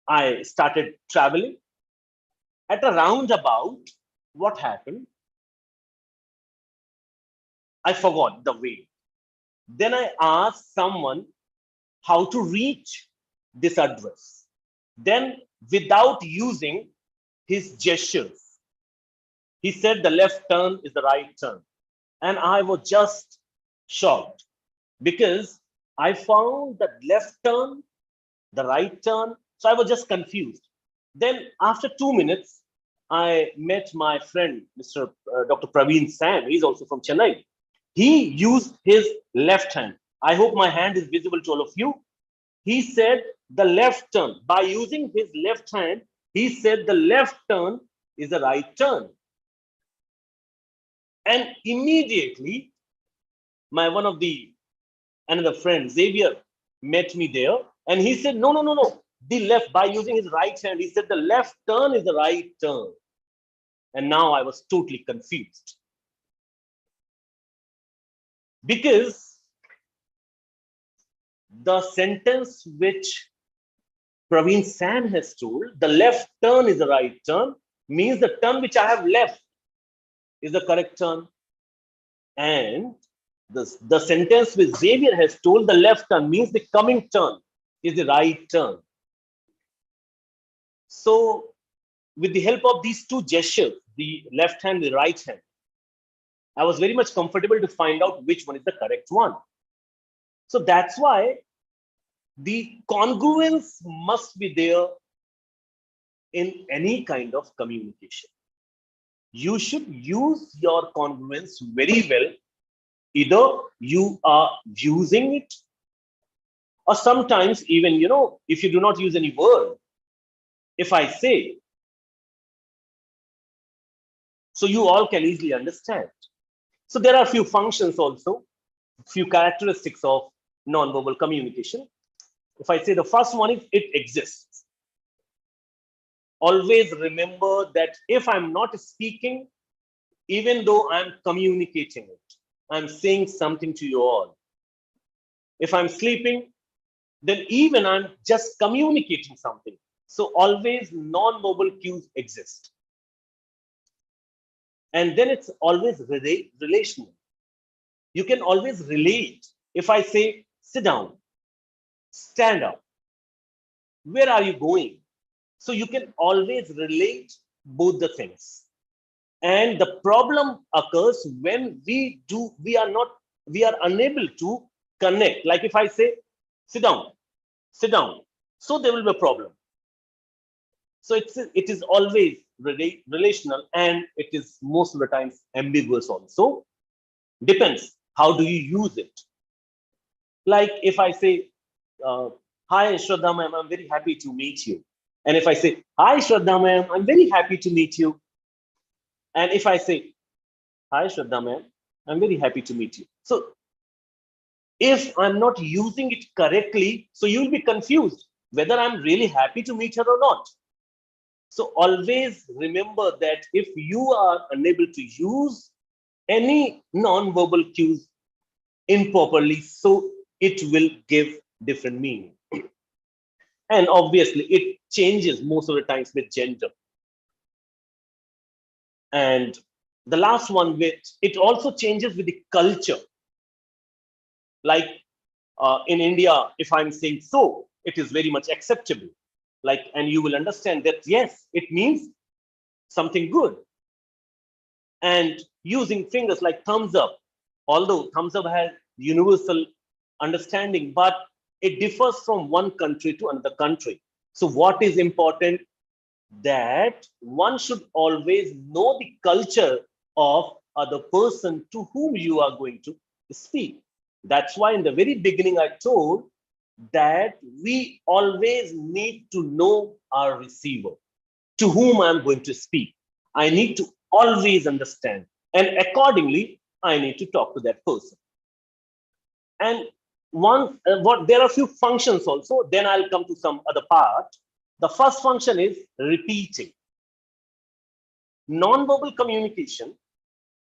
I started traveling. At a roundabout, what happened? I forgot the way. Then I asked someone how to reach this address. Then, without using his gestures, he said the left turn is the right turn. And I was just shocked because I found that left turn, the right turn. So I was just confused. Then after 2 minutes, I met my friend, Dr. Praveen Sam. He's also from Chennai. He used his left hand. I hope my hand is visible to all of you. He said the left turn. By using his left hand, he said the left turn is the right turn. And immediately, another friend, Xavier, met me there. And he said, no. The left, by using his right hand, he said the left turn is the right turn. And now I was totally confused. Because the sentence which Praveen Sam has told, the left turn is the right turn, means the turn which I have left is the correct turn. And the sentence which Xavier has told, the left turn, means the coming turn is the right turn. So with the help of these two gestures, the left hand, the right hand, I was very much comfortable to find out which one is the correct one. So that's why the congruence must be there in any kind of communication. You should use your congruence very well. Either you are using it, or sometimes even, if you do not use any word, if I say, so you all can easily understand. So there are a few functions also, few characteristics of non-verbal communication. If I say the first one is it exists. Always remember that if I'm not speaking, even though I'm communicating it, I'm saying something to you all. If I'm sleeping, then even I'm just communicating something. So always non-verbal cues exist. And then it's always relational. You can always relate. If I say, sit down, stand up, where are you going? So you can always relate both the things. And the problem occurs when we are unable to connect. Like if I say, sit down, so there will be a problem. So it is always relational, and it is most of the times ambiguous also. Depends, how do you use it? Like if I say, hi Shraddha ma'am, I'm very happy to meet you. And if I say, hi Shraddha ma'am, I'm very happy to meet you. And if I say, hi Shraddha ma'am, I'm very happy to meet you. So if I'm not using it correctly, so you'll be confused whether I'm really happy to meet her or not. So always remember that if you are unable to use any non-verbal cues improperly, so it will give different meaning. And obviously it changes most of the times with gender. And the last one, which it also changes with the culture. Like in India, if I'm saying so, it is very much acceptable. Like, and you will understand that, yes, it means something good. And using fingers like thumbs up, although thumbs up has universal understanding, but it differs from one country to another country. So what is important? That one should always know the culture of other person to whom you are going to speak. That's why in the very beginning I told that we always need to know our receiver, to whom I'm going to speak. I need to always understand, and accordingly I need to talk to that person. And there are a few functions also, then I'll come to some other part. The first function is repeating. Non-verbal communication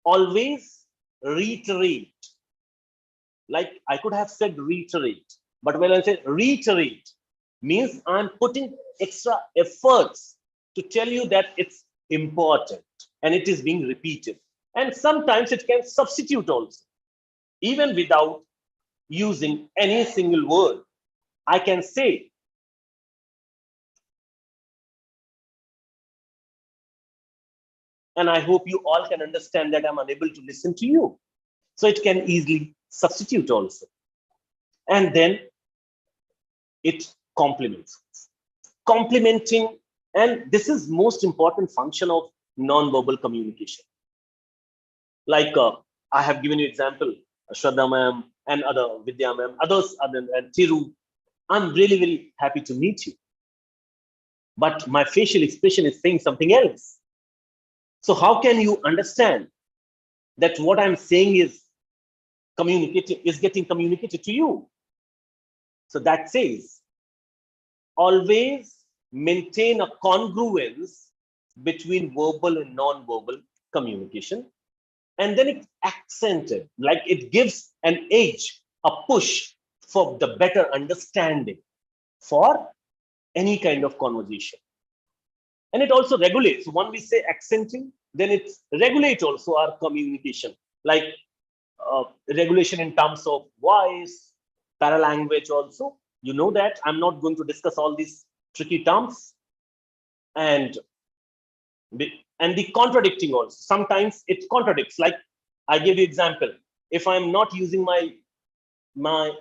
always reiterate. Like I could have said reiterate, but when I say reiterate, means I'm putting extra efforts to tell you that it's important and it is being repeated. And sometimes it can substitute also, even without using any single word. I can say, and I hope you all can understand that I'm unable to listen to you. So it can easily substitute also. And then it complements. Complementing, and this is most important function of non-verbal communication. Like I have given you example, Shraddha ma'am and other Vidya ma'am, others other than Thiru. I'm really, really happy to meet you. But my facial expression is saying something else. So how can you understand that what I'm saying is getting communicated to you? So that says, always maintain a congruence between verbal and non-verbal communication. And then it's accented, like it gives an edge, a push for the better understanding for any kind of conversation. And it also regulates. When we say accenting, then it regulates also our communication, like regulation in terms of voice, paralanguage also. You know that I'm not going to discuss all these tricky terms. And And the contradicting also. Sometimes it contradicts. Like I give you example. If I'm not using my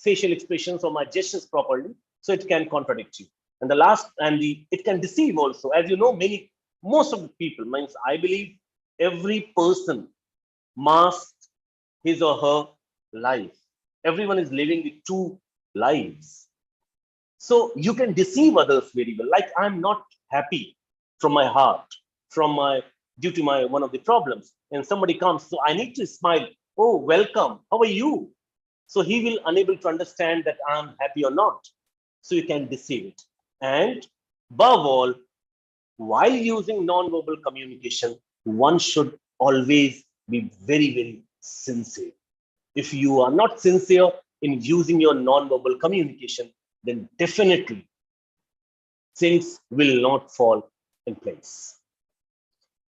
facial expressions or my gestures properly, so it can contradict you. And it can deceive also. As you know, most of the people, means I believe every person masks his or her life. Everyone is living with two lives. So you can deceive others very well. Like I'm not happy from my heart, due to my one of the problems, and somebody comes, so I need to smile. Oh, welcome. How are you? So he will unable to understand that I'm happy or not. So you can deceive it. And above all, while using non-verbal communication, one should always be very, very sincere. If you are not sincere in using your non-verbal communication, then definitely things will not fall in place.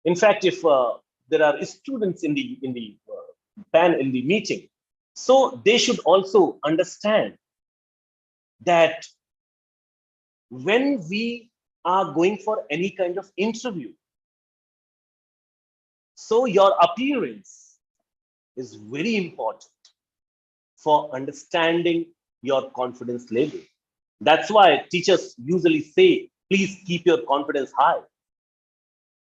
In fact, if there are students in the meeting, so they should also understand that when we are going for any kind of interview, so your appearance is very important for understanding your confidence level. That's why teachers usually say, please keep your confidence high,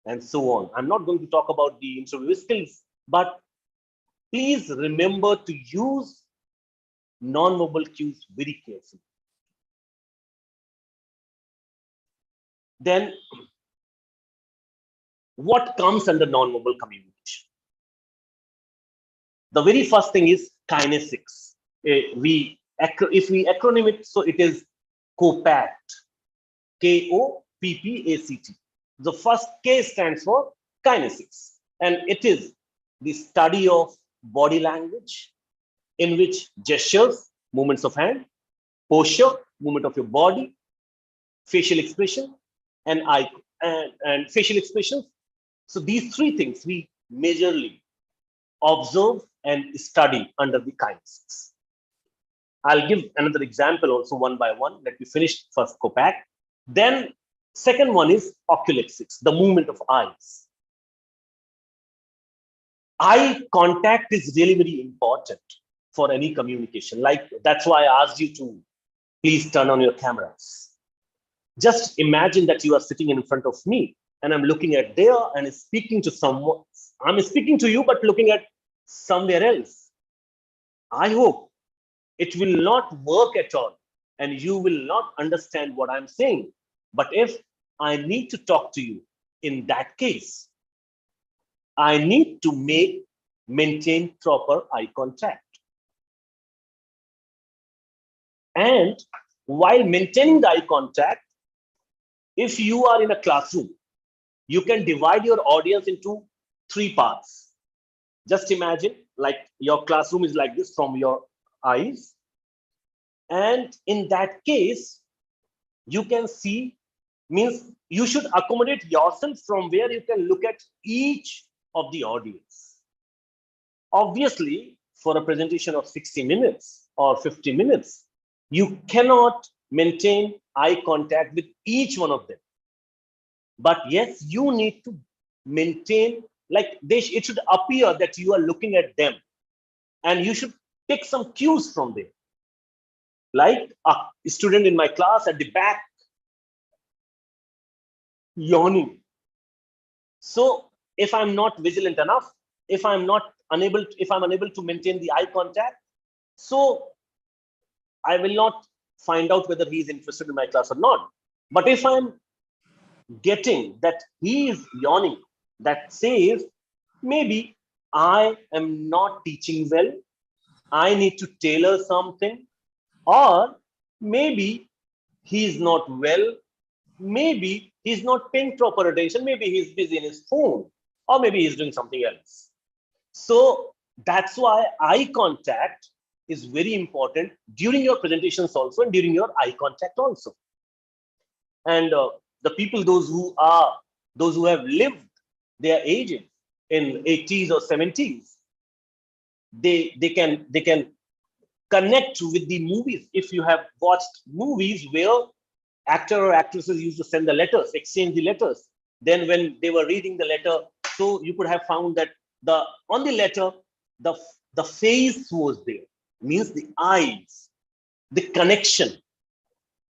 and so on. I'm not going to talk about the interview skills, but please remember to use non-verbal cues very carefully. Then, what comes under non-verbal communication? The very first thing is kinesics. If we acronym it, so it is COPPACT. KOPPACT. The first K stands for kinesics, and it is the study of body language, in which gestures, movements of hand, posture, movement of your body, facial expression, and facial expressions. So these three things we majorly observe and study under the kinesics. I'll give another example also one by one. Let me finish first COPPACT. Then second one is oculexics, the movement of eyes. Eye contact is really very important for any communication. Like that's why I asked you to please turn on your cameras. Just imagine that you are sitting in front of me and I'm looking at there and speaking to someone. I'm speaking to you, but looking at somewhere else. I hope it will not work at all and you will not understand what I'm saying. But if I need to talk to you, in that case, I need to maintain proper eye contact. And while maintaining the eye contact, if you are in a classroom, you can divide your audience into three parts. Just imagine like your classroom is like this from your eyes. And in that case, you can see, means you should accommodate yourself from where you can look at each of the audience. Obviously, for a presentation of 60 minutes or 50 minutes, you cannot maintain eye contact with each one of them. But yes, you need to maintain, like it should appear that you are looking at them and you should take some cues from them. Like a student in my class at the back, yawning. So if I'm not vigilant enough, if I'm unable to maintain the eye contact, so I will not find out whether he is interested in my class or not. But if I'm getting that he is yawning, that says maybe I am not teaching well, I need to tailor something, or maybe he is not well, maybe he's not paying proper attention, maybe he's busy in his phone, or maybe he's doing something else. So that's why eye contact is very important during your presentations also and during your eye contact also. And the people, those who have lived their ages in 80s or 70s, they can connect with the movies. If you have watched movies where actor or actresses used to send the letters, exchange the letters, Then when they were reading the letter, so you could have found that on the letter, the face was there, means the eyes, the connection.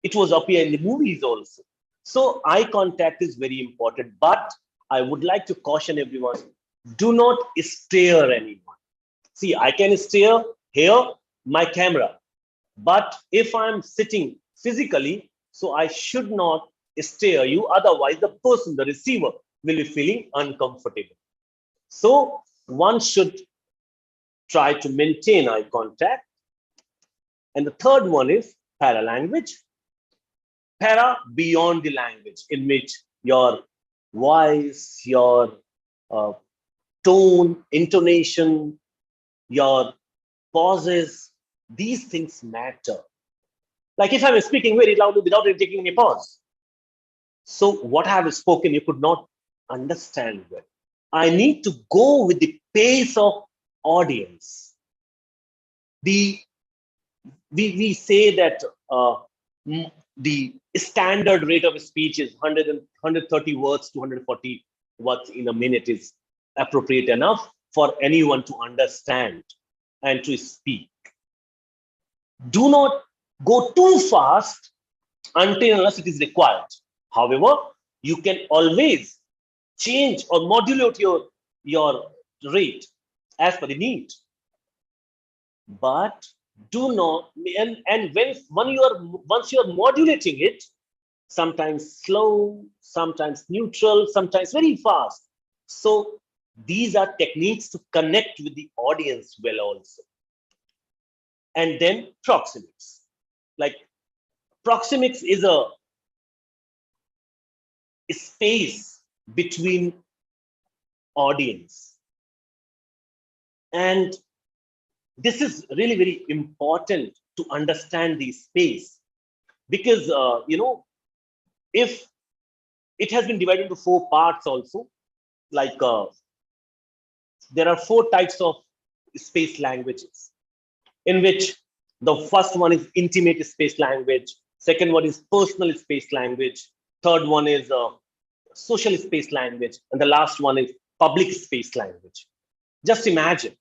It was appear in the movies also. So eye contact is very important, but I would like to caution everyone, do not stare anyone. See, I can stare here, my camera, but if I'm sitting physically, so I should not stare you. Otherwise, the person, the receiver, will be feeling uncomfortable. So one should try to maintain eye contact. And the third one is paralanguage. Para, beyond the language, in which your voice, your tone, intonation, your pauses, these things matter. Like if I'm speaking very loudly without taking any pause, so what I have spoken, you could not understand well. I need to go with the pace of audience. We say that the standard rate of speech is 130 words to 140 words in a minute is appropriate enough for anyone to understand and to speak. Do not go too fast until unless it is required. However, you can always change or modulate your rate as per the need. But do not, and once you are modulating it, sometimes slow, sometimes neutral, sometimes very fast. So these are techniques to connect with the audience well also. And then proxemics. Like proxemics is a space between audience. And this is really very important to understand the space, because if it has been divided into 4 parts also, like there are 4 types of space languages, in which the first one is intimate space language, second one is personal space language, third one is social space language, and the last one is public space language. Just imagine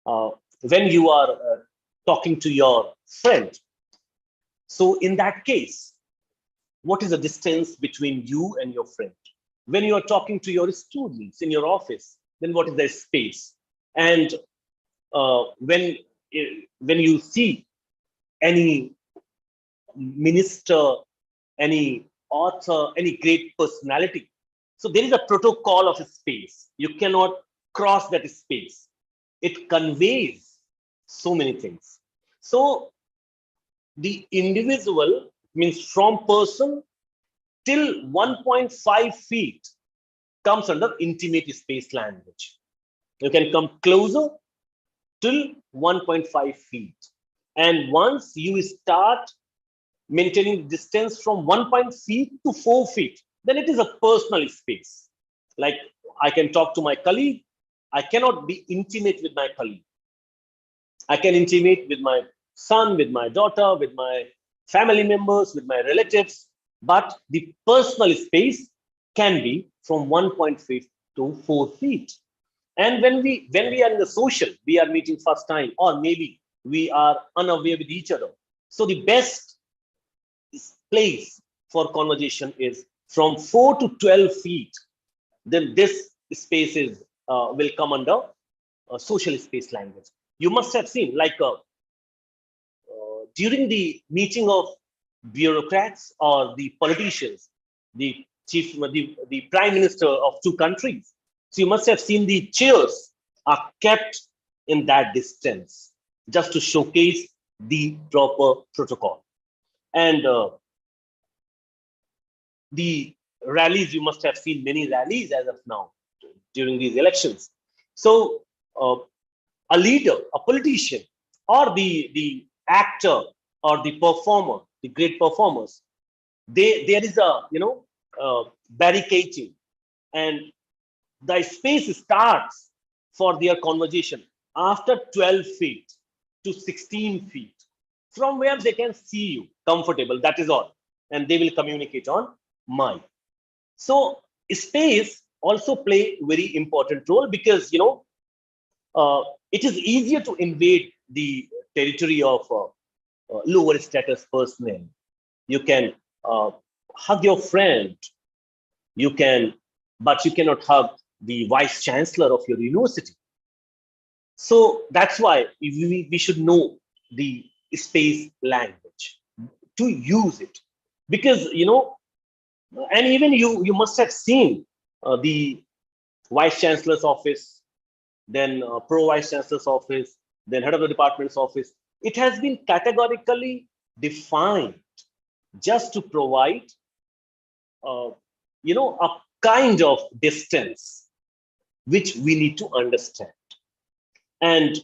when you are talking to your friend. So in that case, what is the distance between you and your friend? When you are talking to your students in your office, then what is the space? And when you see any minister, any author, any great personality, so there is a protocol of a space. You cannot cross that space. It conveys so many things. So the individual means from person till 1.5 feet comes under intimate space language. You can come closer till 1.5 feet. And once you start maintaining distance from 1.5 feet to 4 feet, then it is a personal space. Like I can talk to my colleague, I cannot be intimate with my colleague. I can intimate with my son, with my daughter, with my family members, with my relatives, but the personal space can be from 1.5 feet to 4 feet. And when we are in the social, we are meeting first time, or maybe we are unaware with each other. So the best place for conversation is from 4 to 12 feet. Then this space is will come under social space language. You must have seen, like during the meeting of bureaucrats or the politicians, the prime minister of 2 countries. So you must have seen the chairs are kept in that distance just to showcase the proper protocol. And the rallies, you must have seen many rallies as of now during these elections. So a leader, a politician, or the actor or the performer, the great performers, there is a barricading, and the space starts for their conversation after 12 feet to 16 feet, from where they can see you comfortable. That is all, and they will communicate on mic. So space also play very important role because, it is easier to invade the territory of lower status personnel. You can hug your friend, but you cannot hug the vice chancellor of your university. So that's why we should know the space language to use it, because and even you must have seen the vice chancellor's office, then pro vice chancellor's office, then head of the department's office. It has been categorically defined just to provide a kind of distance which we need to understand. And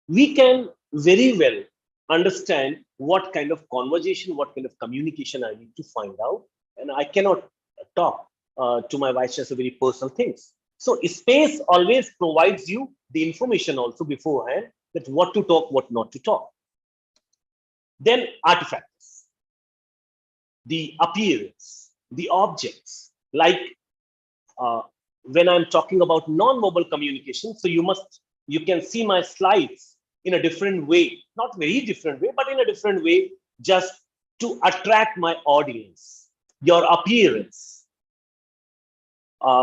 we can very well understand what kind of conversation, what kind of communication I need to find out. And I cannot talk to my vice chancellor very personal things. So space always provides you the information also beforehand that what to talk, what not to talk. Then artifacts, the appearance, the objects, like when I'm talking about non-verbal communication, so you can see my slides in a different way, not very different way, but in a different way, just to attract my audience, your appearance.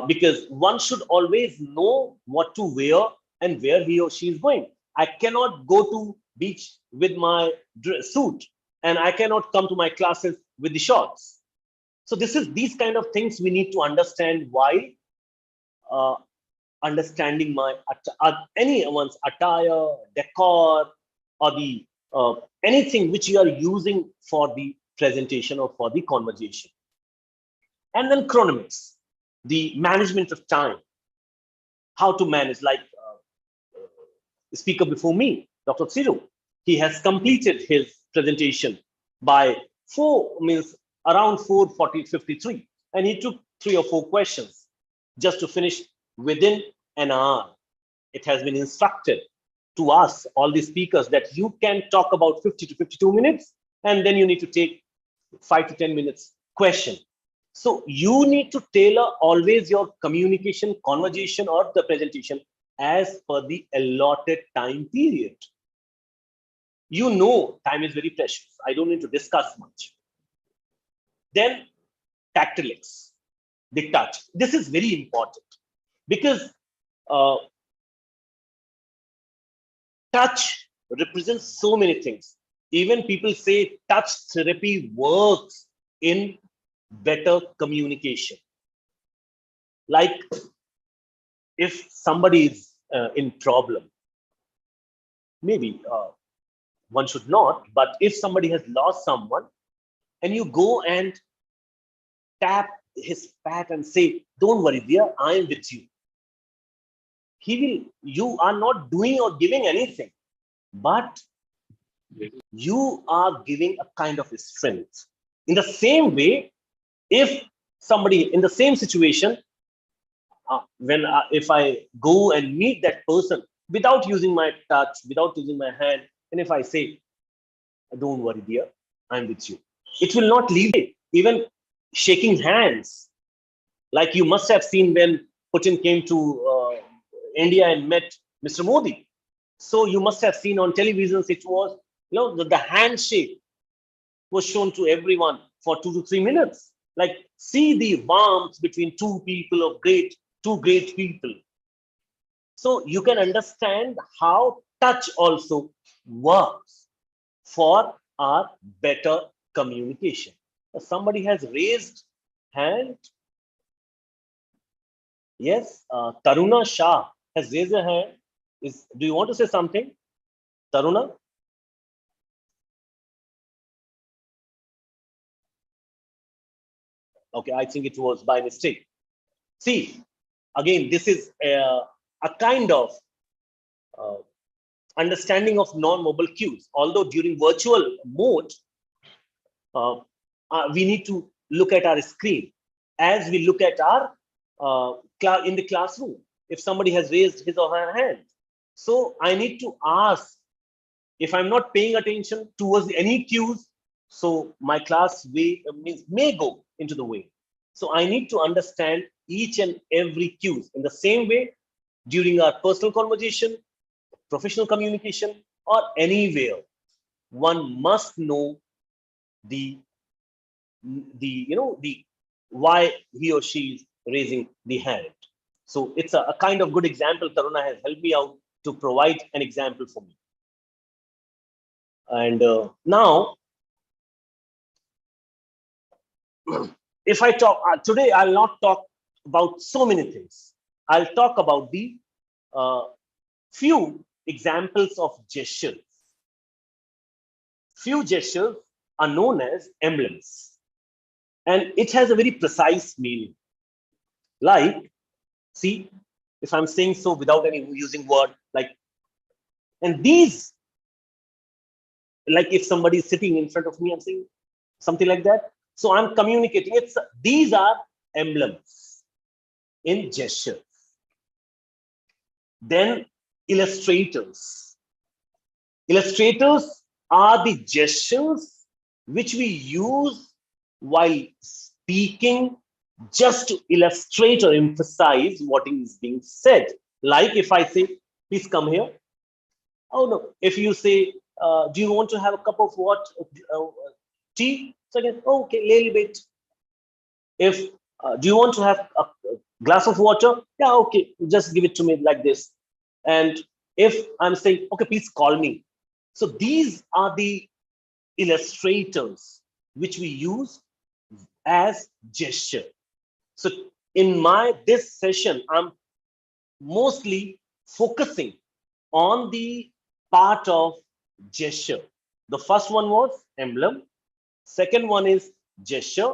Because one should always know what to wear and where he or she is going. I cannot go to beach with my suit, and I cannot come to my classes with the shorts. So these kind of things we need to understand while understanding anyone's attire, decor, or the anything which you are using for the presentation or for the conversation. And then chronomics, the management of time, how to manage, like the speaker before me, Dr. Tsiru, he has completed his presentation by around 4:53, and he took 3 or 4 questions just to finish within an hour. It has been instructed to us, all the speakers, that you can talk about 50 to 52 minutes, and then you need to take 5 to 10 minutes question. So you need to tailor always your communication, conversation, or the presentation as per the allotted time period. Time is very precious. I don't need to discuss much. Then tactiles, the touch. This is very important because touch represents so many things. Even people say touch therapy works in better communication. Like if somebody is in problem, maybe one should not, but if somebody has lost someone and you go and tap his back and say, don't worry, dear, I am with you. You are not doing or giving anything, but you are giving a kind of strength. In the same way, if somebody in the same situation, if I go and meet that person without using my touch, without using my hand, and if I say, don't worry, dear, I'm with you, it will not leave it. Even shaking hands, like you must have seen when Putin came to India and met Mr. Modi. So you must have seen on televisions, it was, the handshake was shown to everyone for 2 to 3 minutes. Like, see the warmth between two great people. So you can understand how touch also works for our better communication. Somebody has raised hand. Yes, Taruna Shah has raised her hand. Do you want to say something, Taruna? Okay, I think it was by mistake. See, again, this is a kind of understanding of non-verbal cues. Although during virtual mode, we need to look at our screen as we look at our in the classroom. If somebody has raised his or her hand, so I need to ask if I'm not paying attention towards any cues. So my class may go into the way. So I need to understand each and every cues. In the same way, during our personal conversation, professional communication, or anywhere, one must know the why he or she is raising the hand. So it's a kind of good example. Taruna has helped me out to provide an example for me. And now, if I talk today, I'll not talk about so many things. I'll talk about the few examples of gestures. Few gestures are known as emblems, and it has a very precise meaning. Like, see, if I'm saying so without any using word, like, and these, like if somebody is sitting in front of me, I'm saying something like that. So I'm communicating. These are emblems in gestures. Then illustrators. Illustrators are the gestures which we use while speaking just to illustrate or emphasize what is being said. Like if I say, please come here. Oh no, if you say, do you want to have a cup of what? Tea? So again, oh, okay, a little bit. If, do you want to have a glass of water? Yeah, okay, just give it to me like this. And if I'm saying, okay, please call me. So these are the illustrators which we use as gesture. So in this session, I'm mostly focusing on the part of gesture. The first one was emblem. Second one is gesture.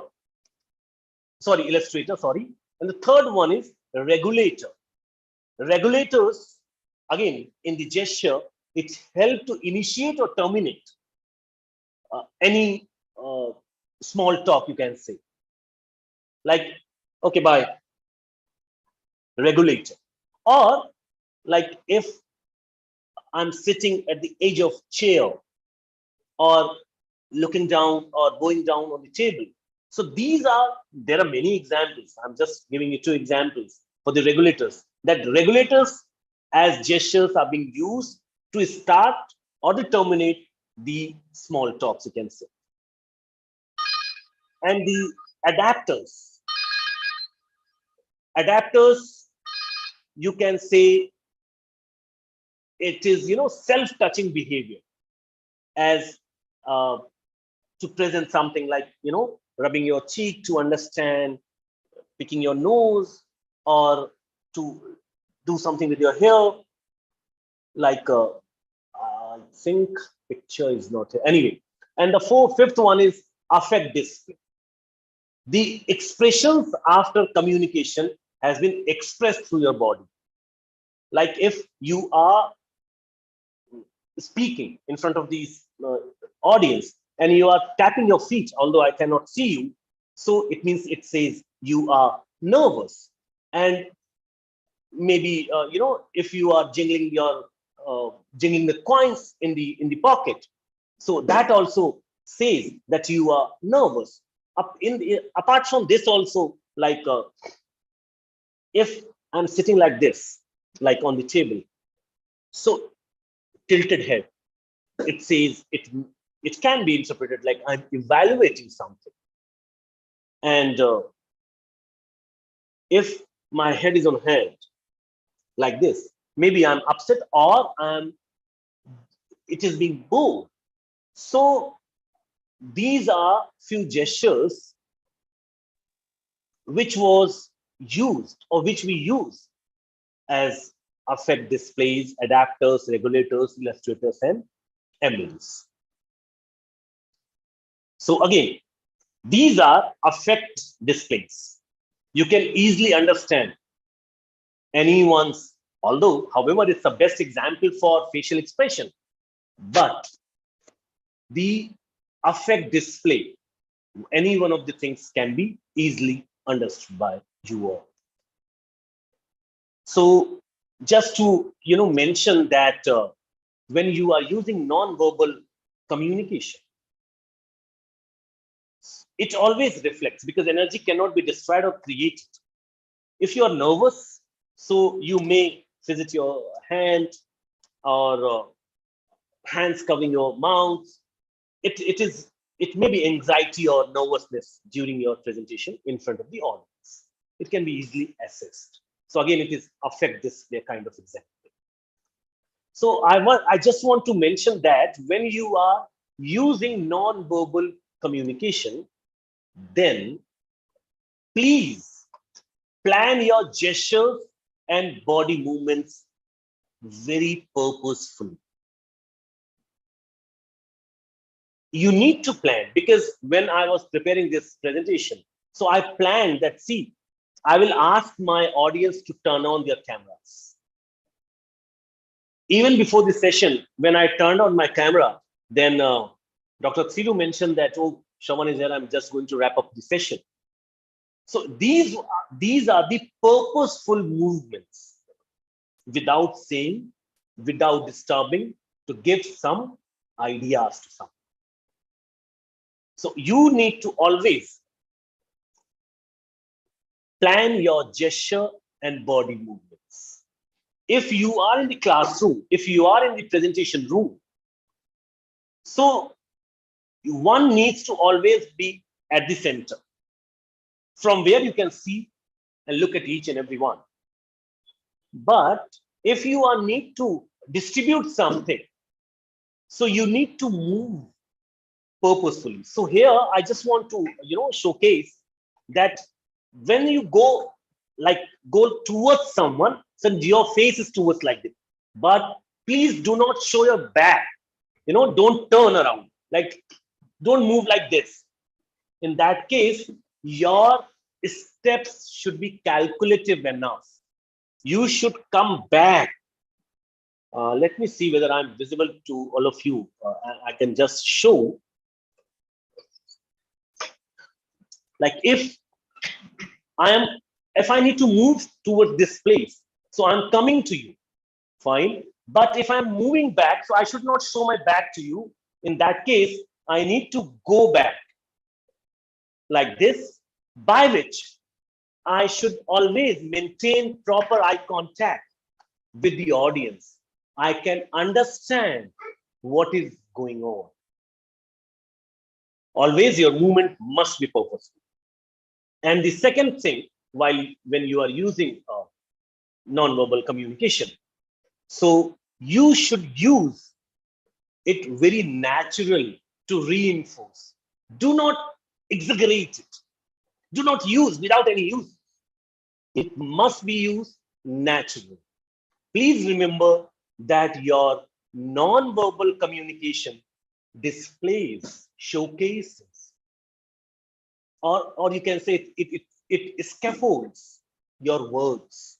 Sorry, illustrator, sorry. And the third one is regulator. Regulators, again, in the gesture, it helps to initiate or terminate any small talk, you can say. Like, okay, bye. Regulator. Or like if I'm sitting at the edge of chair or looking down or going down on the table. So there are many examples. I'm just giving you 2 examples for the regulators. That regulators as gestures are being used to start or to terminate the small talks, you can say. And the adapters. Adapters, you can say it is, self-touching behavior as to present something like, rubbing your cheek to understand, picking your nose, or to do something with your hair. Like, I think picture is not here. Anyway, and the fifth one is affect display. The expressions after communication has been expressed through your body. Like if you are speaking in front of these audience and you are tapping your feet, although I cannot see you, so it means it says you are nervous. And maybe if you are jingling the coins in the pocket, so that also says that you are nervous. Apart from this also, like if I'm sitting like this, like on the table, so tilted head, it says it can be interpreted like I'm evaluating something. And if my head is on head like this, maybe I'm upset or it is being bored. So these are few gestures which was used or which we use as affect displays, adapters, regulators, illustrators, and emblems. So again, these are affect displays. You can easily understand anyone's, although, however, it's the best example for facial expression, but the affect display, any one of the things can be easily understood by you all. So just to mention that when you are using non-verbal communication, it always reflects, because energy cannot be destroyed or created. If you are nervous, so you may visit your hand or hands covering your mouth. It may be anxiety or nervousness during your presentation in front of the audience. It can be easily assessed. So again, it is affect this kind of example. So I just want to mention that when you are using non-verbal communication, then please plan your gestures and body movements very purposefully. You need to plan, because when I was preparing this presentation, so I planned that, see, I will ask my audience to turn on their cameras. Even before the session, when I turned on my camera, then Dr. Tsiru mentioned that, oh, Shravan is here, I'm just going to wrap up the session. So these are the purposeful movements, without saying, without disturbing, to give some ideas to someone. So you need to always plan your gesture and body movements. If you are in the classroom, if you are in the presentation room, so one needs to always be at the center, from where you can see and look at each and every one. But if you are need to distribute something, so you need to move purposefully. So here I just want to showcase that when you go towards someone, so your face is towards like this, but please do not show your back. Don't turn around, don't move like this. In that case, your steps should be calculative enough. You should come back. Let me see whether I'm visible to all of you. I can just show. Like if I need to move towards this place, so I'm coming to you, fine. But if I'm moving back, so I should not show my back to you. In that case, I need to go back like this, by which I should always maintain proper eye contact with the audience. I can understand what is going on. Always your movement must be purposeful. And the second thing, when you are using non-verbal communication, so you should use it very natural to reinforce. Do not exaggerate it. Do not use without any use. It must be used naturally. Please remember that your non-verbal communication displays, showcases, or you can say it scaffolds your words.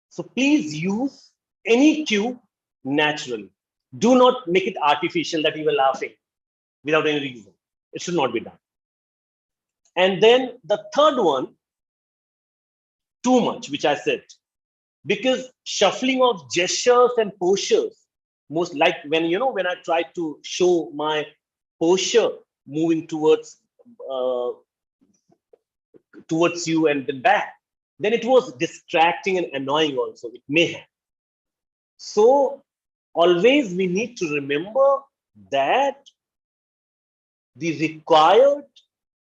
So please use any cue naturally. Do not make it artificial that you are laughing without any reason. It should not be done. And then the third one, too much, which I said, because shuffling of gestures and postures, most like when I try to show my posture moving towards you and then back, then it was distracting and annoying also. It may have. So always we need to remember that the required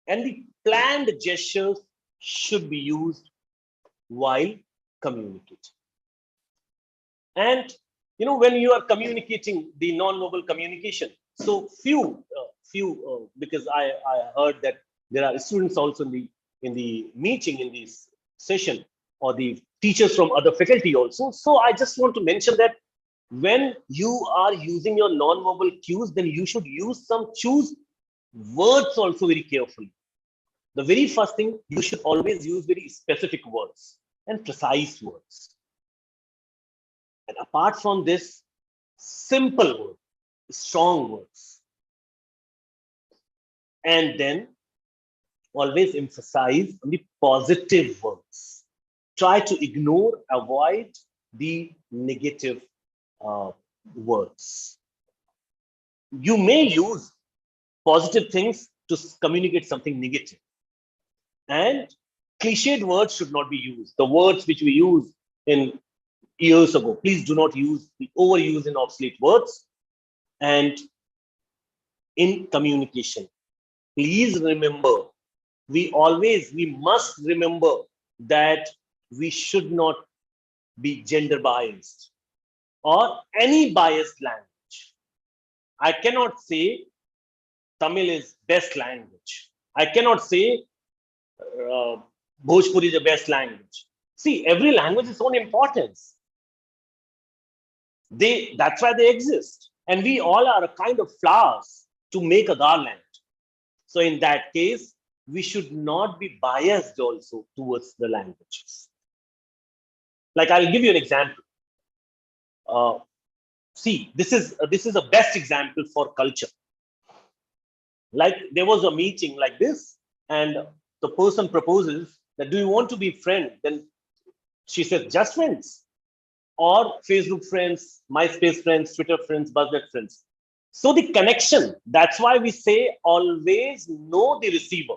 and the planned gestures should be used while communicating. And when you are communicating the non-verbal communication, so few because I heard that there are students also in the meeting, in this session, or the teachers from other faculty also. So I just want to mention that when you are using your non-verbal cues, then you should choose words also very carefully. The very first thing, you should always use very specific words and precise words. And apart from this, simple words, strong words. And then always emphasize on the positive words. Try to avoid the negative words. You may use positive things to communicate something negative. And cliched words should not be used. The words which we use in years ago, please do not use the overuse in obsolete words. And in communication, please remember, we must remember that we should not be gender biased or any biased language. I cannot say Tamil is best language. I cannot say Bhojpuri is the best language. See, every language has its own importance. That's why they exist. And we all are a kind of flowers to make a garland. So in that case, we should not be biased also towards the languages. Like, I'll give you an example. See, this is a best example for culture. Like, there was a meeting like this, and the person proposes that, do you want to be friends? Then she said, just friends, or Facebook friends, MySpace friends, Twitter friends, BuzzFeed friends. So the connection, that's why we say always know the receiver.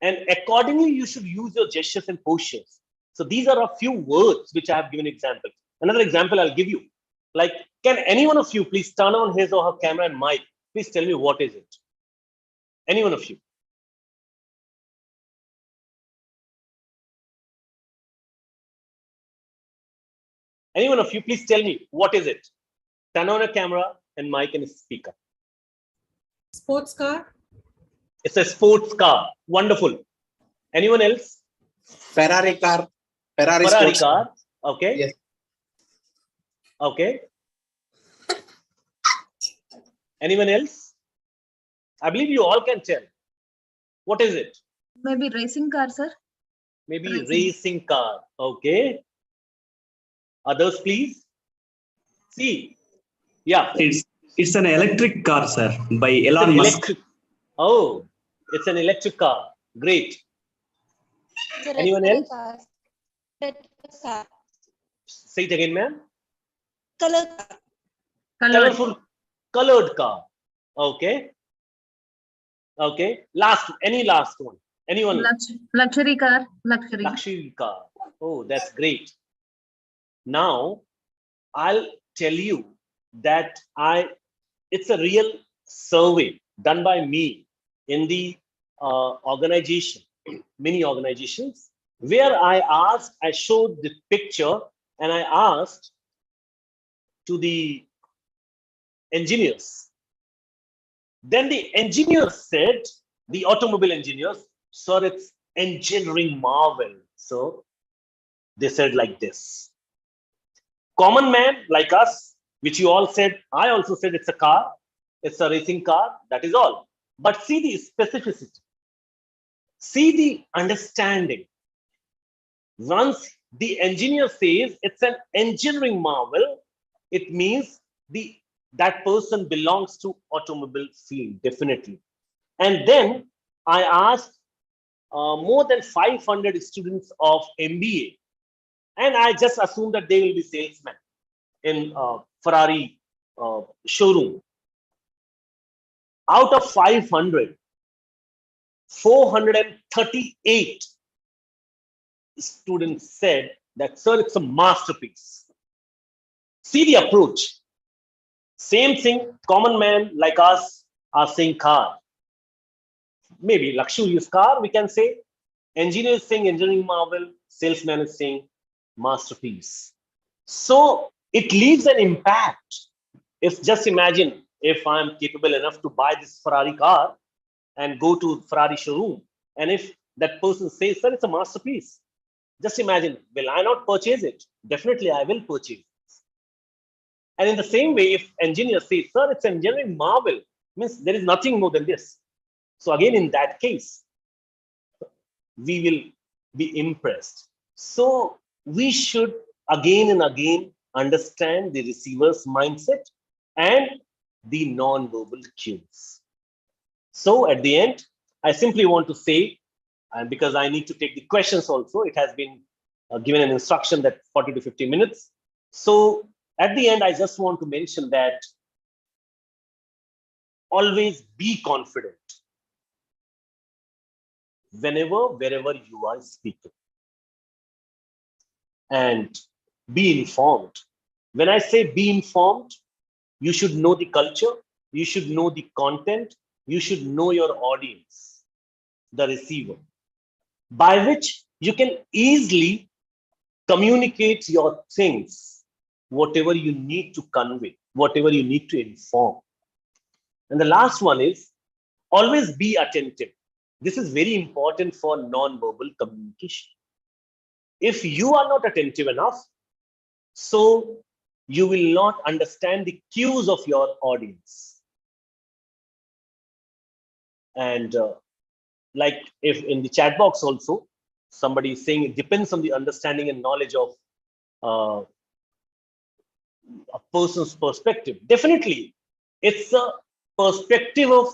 And accordingly, you should use your gestures and postures. So these are a few words which I have given examples. Another example I'll give you. Like, can any one of you please turn on his or her camera and mic? Please tell me, what is it? Any one of you? Any one of you, please tell me, what is it? Turn on a camera and mic and speaker. Sports car? It's a sports car. Wonderful. Anyone else? Ferrari car. Ferrari sports car. Okay. Yes. Okay. Anyone else? I believe you all can tell. What is it? Maybe racing car, sir. Maybe racing car. Okay. Others, please. See. Yeah. It's an electric car, sir, by It's Elon an Musk. electric. Oh, it's an electric car. Great. Anyone else? Say it again, ma'am. Colorful, colored car. Okay. Okay. Any last one? Anyone? Luxury car. Luxury. Luxury car. Oh, that's great. Now, I'll tell you that it's a real survey done by me in the organization, many organizations, where I showed the picture and I asked to the engineers. Then the engineers said, the automobile engineers, sir, it's engineering marvel. So they said like this. Common man like us, which you all said, I also said it's a car, it's a racing car, that is all. But see the specificity, see the understanding. Once the engineer says it's an engineering marvel, it means that person belongs to automobile field, definitely. And then I asked more than 500 students of MBA, and I just assumed that they will be salesmen in Ferrari showroom. Out of 500, 438 students said that, sir, it's a masterpiece. See the approach. Same thing, common man like us are saying car. Maybe luxurious car, we can say. Engineer is saying engineering marvel, salesman is saying masterpiece. So it leaves an impact. If just imagine if I'm capable enough to buy this Ferrari car and go to Ferrari showroom, and if that person says, sir, it's a masterpiece, just imagine, will I not purchase it? Definitely I will purchase it. And in the same way, if engineer says, sir, it's engineering marvel, means there is nothing more than this. So again, in that case, we will be impressed. So we should again and again understand the receiver's mindset and the non-verbal cues. So at the end, I simply want to say, and because I need to take the questions also, it has been given an instruction that 40 to 50 minutes. So at the end, I just want to mention that always be confident. wherever you are speaking. And be informed. When I say be informed, you should know the culture, you should know the content, you should know your audience, the receiver, by which you can easily communicate your things, whatever you need to convey, whatever you need to inform. And the last one is always be attentive. This is very important for non-verbal communication. If you are not attentive enough, so you will not understand the cues of your audience. And like if in the chat box also, somebody is saying it depends on the understanding and knowledge of a person's perspective. Definitely, it's a perspective of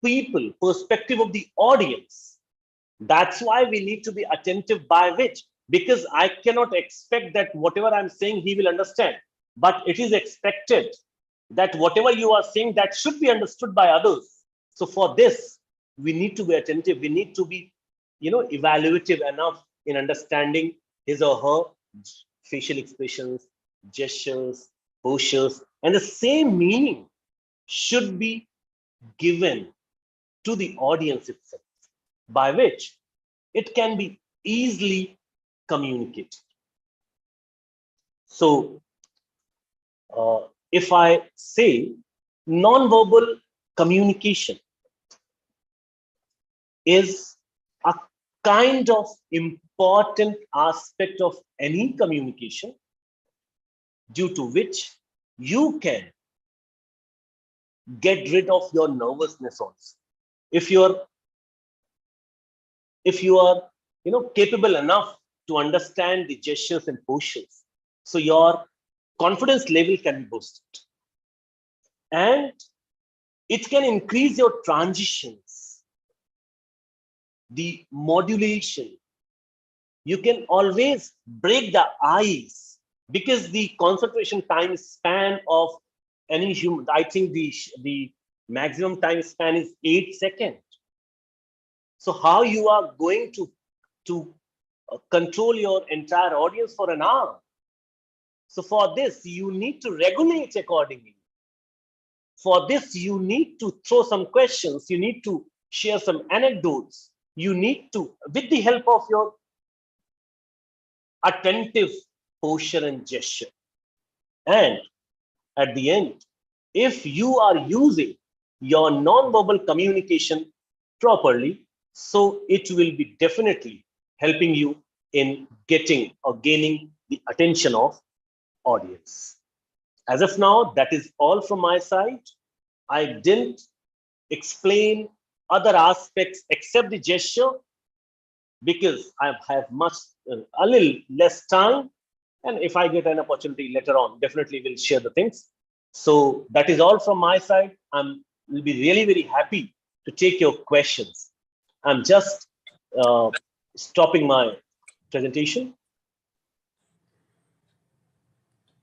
people, perspective of the audience. That's why we need to be attentive, by which, because I cannot expect that whatever I'm saying he will understand, but it is expected that whatever you are saying that should be understood by others. So for this, we need to be attentive. We need to be, evaluative enough in understanding his or her facial expressions, gestures, postures, and the same meaning should be given to the audience itself, by which it can be easily communicated. So if I say non-verbal communication is a kind of important aspect of any communication, due to which you can get rid of your nervousness also. If you are capable enough to understand the gestures and postures, so your confidence level can be boosted, and it can increase your transitions, the modulation. You can always break the ice, because the concentration time span of any human, I think the maximum time span is 8 seconds. So how you are going to control your entire audience for an hour? So for this, you need to regulate accordingly. For this, you need to throw some questions. You need to share some anecdotes. You need to, with the help of your attentive posture and gesture. And at the end, if you are using your non-verbal communication properly, so it will be definitely helping you in getting or gaining the attention of audience. As of now, that is all from my side. I didn't explain other aspects except the gesture, because I have a little less time. And if I get an opportunity later on, definitely will share the things. So that is all from my side. Will be really very happy to take your questions. I'm just stopping my presentation.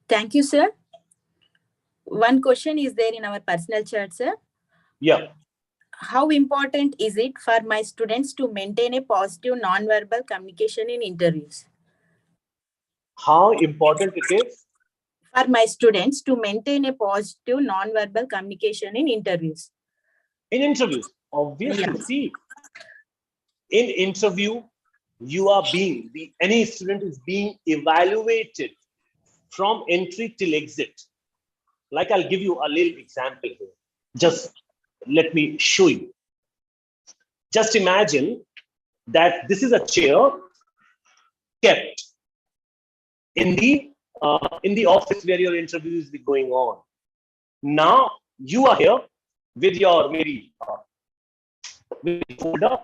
Thank you, sir. One question is there in our personal chat, sir. Yeah. How important is it for my students to maintain a positive non-verbal communication in interviews? How important it is? For my students to maintain a positive non-verbal communication in interviews. In interviews, obviously, Yeah. see, in interview, any student is being evaluated from entry till exit. Like I'll give you a little example here. Just let me show you. Just imagine that this is a chair kept in the office where your interview is going on. Now you are here with your maybe folder.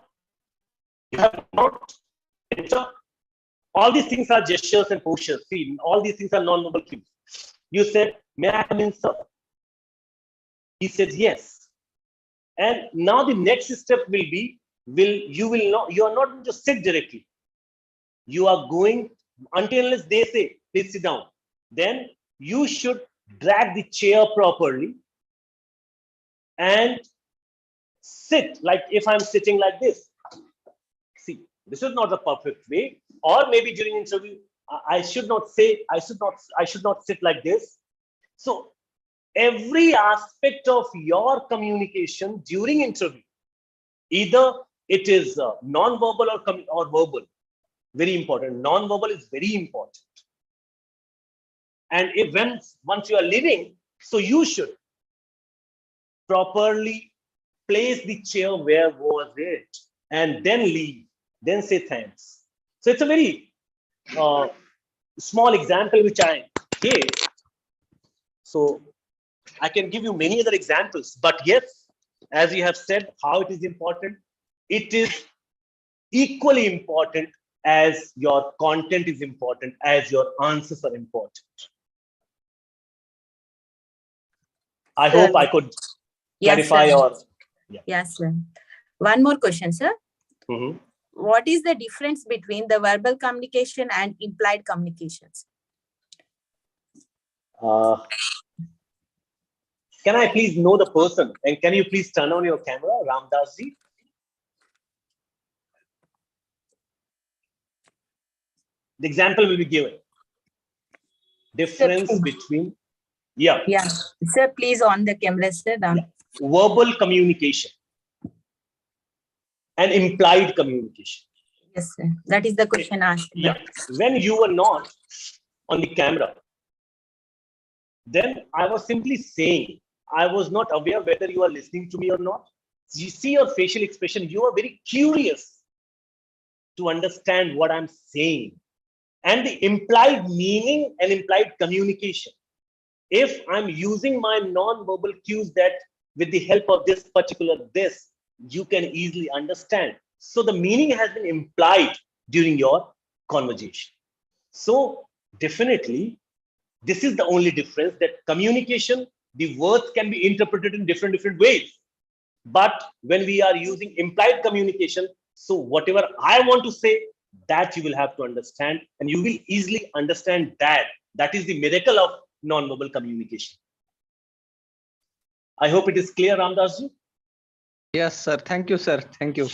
You have not enter. All these things are gestures and postures. See, all these things are non-verbal cues. You said, "May I come in, sir?" He said, "Yes." And now the next step will be, you are not going to sit directly. You are going, unless they say, "Please sit down." Then you should drag the chair properly and sit. Like if I'm sitting like this, This is not the perfect way. Or maybe during interview, I should not say, I should not sit like this. So every aspect of your communication during interview, either it is non-verbal or verbal, very important. Non-verbal is very important. And once you are leaving, so you should properly place the chair where was it, and then leave, then say thanks. So it's a very small example which I gave. So I can give you many other examples, but yes, as you have said, how it is important, it is equally important as your content is important, as your answers are important. I hope I could clarify sir. or Yes, sir. One more question, sir. Mhm. What is the difference between the verbal communication and implied communications? Can I please know the person, and can you please turn on your camera, Ramdas ji? The example will be given. Difference between, Yeah, sir, please on the camera, sir. Verbal communication and implied communication. Yes, sir. That is the question asked. Yeah, when you were not on the camera, then I was simply saying, I was not aware whether you are listening to me or not. You see your facial expression, you are very curious to understand what I'm saying. And the implied meaning and implied communication. If I'm using my non-verbal cues that with the help of this particular this, you can easily understand. So the meaning has been implied during your conversation. So definitely, this is the only difference, that communication, the words can be interpreted in different ways. But when we are using implied communication, so whatever I want to say, that you will have to understand, and you will easily understand that. That is the miracle of non-verbal communication. I hope it is clear, Ramdas ji. Yes, sir. Thank you, sir. Thank you.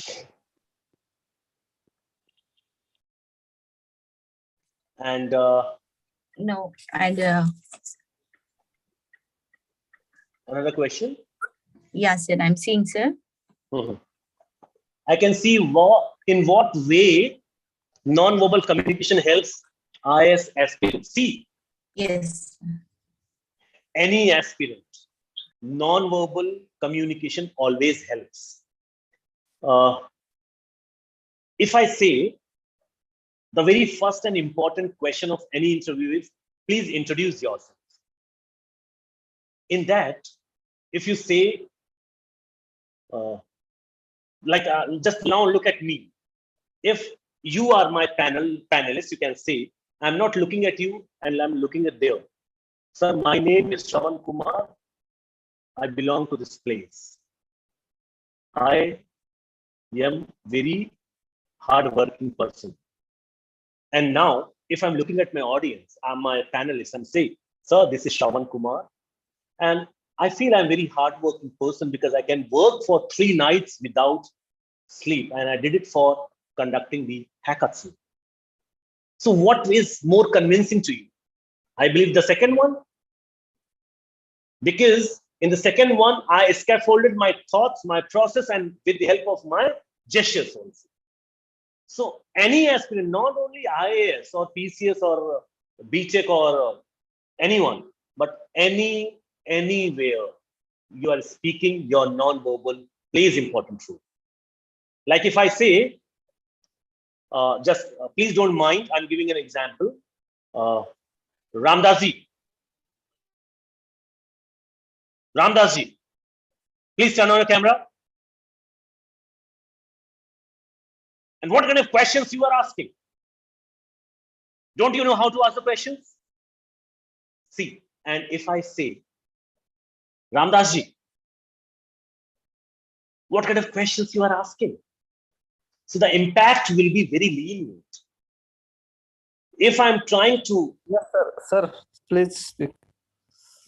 And No, and another question. yes, sir. I'm seeing, sir. I can see in what way non-verbal communication helps IAS aspirants. See, Yes. any aspirant, non-verbal communication always helps. If I say the very first and important question of any interview is, please introduce yourself. In that, if you say, just now look at me. If you are my panelist, you can say, I'm not looking at you and I'm looking at there. Sir, my name is Shravan Kumar. I belong to this place. I am very hard-working person. And now, if I'm looking at my audience, I'm my panelist, I'm saying, sir, this is Shravan Kumar. And I feel I'm very hardworking person because I can work for 3 nights without sleep. And I did it for conducting the hackathon. So what is more convincing to you? I believe the second one. Because in the second one, I scaffolded my thoughts, my process, and with the help of my gestures also. So any aspirant, not only IAS or PCS or BTech or anyone, but anywhere you are speaking, your non-verbal plays important role. Like if I say, please don't mind, I'm giving an example. Ramdas ji, please turn on your camera. And what kind of questions you are asking? Don't you know how to ask the questions? See, and if I say, Ramdas ji, what kind of questions you are asking? So the impact will be very lenient. If I'm trying to... Yes, sir. Sir, please speak.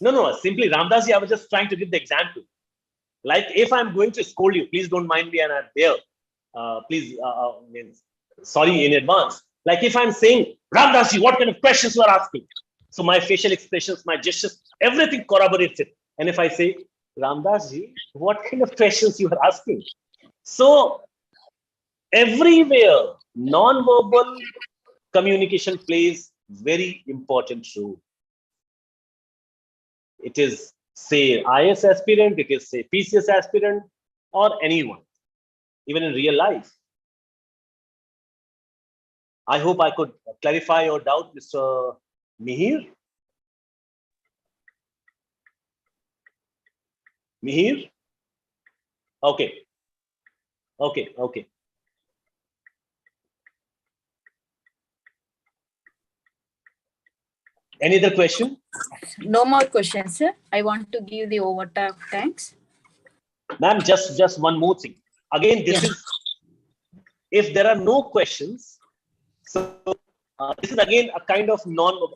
No, simply Ramdas ji, I was just trying to give the example. Like if I'm going to scold you, please don't mind me and I'm there. Please, sorry in advance. Like if I'm saying, Ramdasji, what kind of questions you are asking? So my facial expressions, my gestures, everything corroborates it. And if I say, Ramdasji, what kind of questions you are asking? So everywhere, non-verbal communication plays very important role. It is say IS aspirant, it is say PCS aspirant, or anyone, even in real life. I hope I could clarify your doubt, Mr. Mihir. Mihir? Okay. Okay, okay. Any other question? No more questions, sir. I want to give the vote of thanks. Ma'am, just one more thing. Again, this Yeah. is, if there are no questions, so this is again a kind of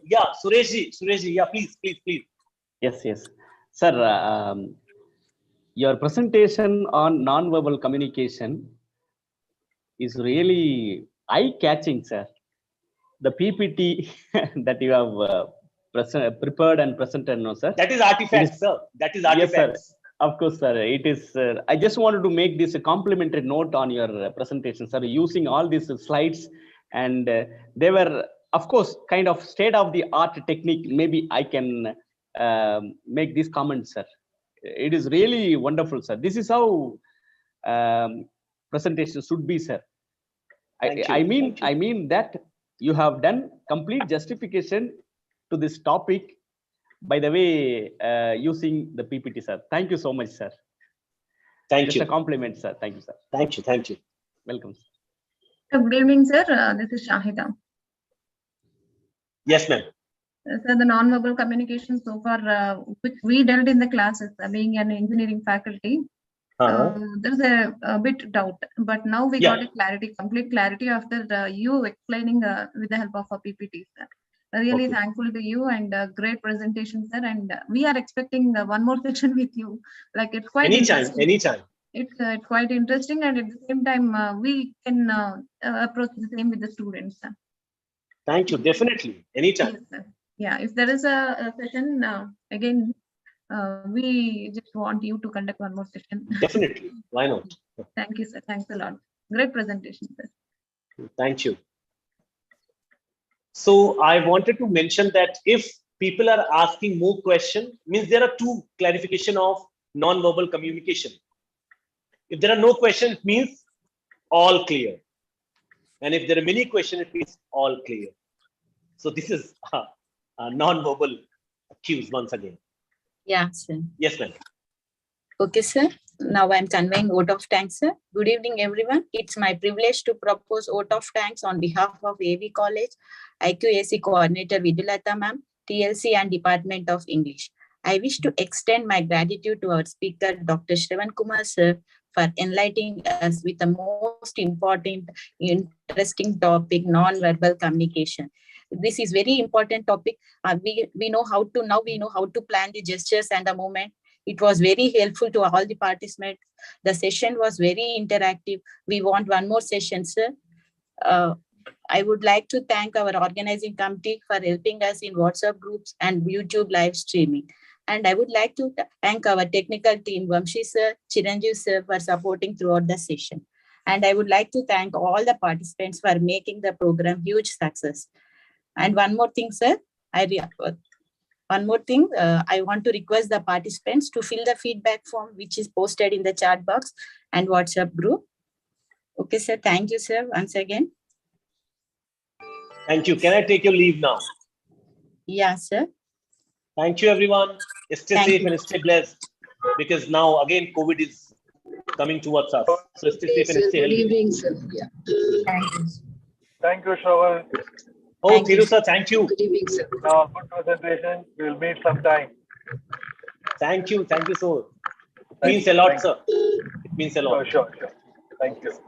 yeah, Sureshji, yeah, please. Yes, yes. Sir, your presentation on non-verbal communication is really eye-catching, sir. The PPT that you have prepared and presented, no, sir? That is artifacts, sir. That is artifacts. Yes, sir. Of course, sir. It is. I just wanted to make this a complimentary note on your presentation, sir. Using all these slides, and they were, of course, kind of state-of-the-art technique. Maybe I can make these comments, sir. It is really wonderful, sir. This is how presentation should be, sir. I mean that you have done complete justification to this topic by the way using the PPT, sir. Thank you so much, sir. Thank Just you. a compliment, sir. Thank you, sir. Thank you. Welcome, sir. Good evening, sir. This is Shahida. Yes, ma'am. So the non-verbal communication so far, which we dealt in the classes, being an engineering faculty, there's a bit doubt, but now we got a clarity, complete clarity after you explaining with the help of a PPT, sir. Really Okay. thankful to you and great presentation, sir. And we are expecting one more session with you. Like it's quite interesting. Anytime. It's quite interesting, and at the same time, we can approach the same with the students. Sir. Thank you. Definitely. Anytime. Yes, sir. Yeah, if there is a session again, we just want you to conduct one more session. Definitely. Why not? Thank you, sir. Thanks a lot. Great presentation, sir. Thank you. So I wanted to mention that if people are asking more questions, means there are two clarification of non-verbal communication. If there are no questions, it means all clear. And if there are many questions, it means all clear. So this is non-verbal cues once again. Yeah, sir. Yes, ma'am. Okay, sir. Now I'm conveying vote of thanks, sir. Good evening, everyone. It's my privilege to propose vote of thanks on behalf of AV College, IQAC Coordinator Vidulata ma'am, TLC and Department of English. I wish to extend my gratitude to our speaker, Dr. Shravan Kumar, sir, for enlightening us with the most important, interesting topic, non-verbal communication. This is very important topic. We know how to plan the gestures and the movement. It was very helpful to all the participants. The session was very interactive. We want one more session, sir. I would like to thank our organizing committee for helping us in WhatsApp groups and YouTube live streaming. And I would like to thank our technical team, Vamshi sir, Chiranjeev sir, for supporting throughout the session. And I would like to thank all the participants for making the program huge success. And one more thing, sir, I want to request the participants to fill the feedback form, which is posted in the chat box and WhatsApp group. Okay, sir. Thank you, sir. Once again. Thank you. Can I take your leave now? Yeah, sir. Thank you, everyone. Stay Thank safe you. and stay blessed. Because now, again, COVID is coming towards us. So stay safe and stay healthy. Good evening, sir. Yeah. Thank you. Thank you, Shravan. Oh, Thank you. Thiru sir, thank you. Good evening, sir. Good presentation. We'll meet sometime. Thank you. Thank you so. It means a lot, Thank sir. It means a lot. Sure. Thank you.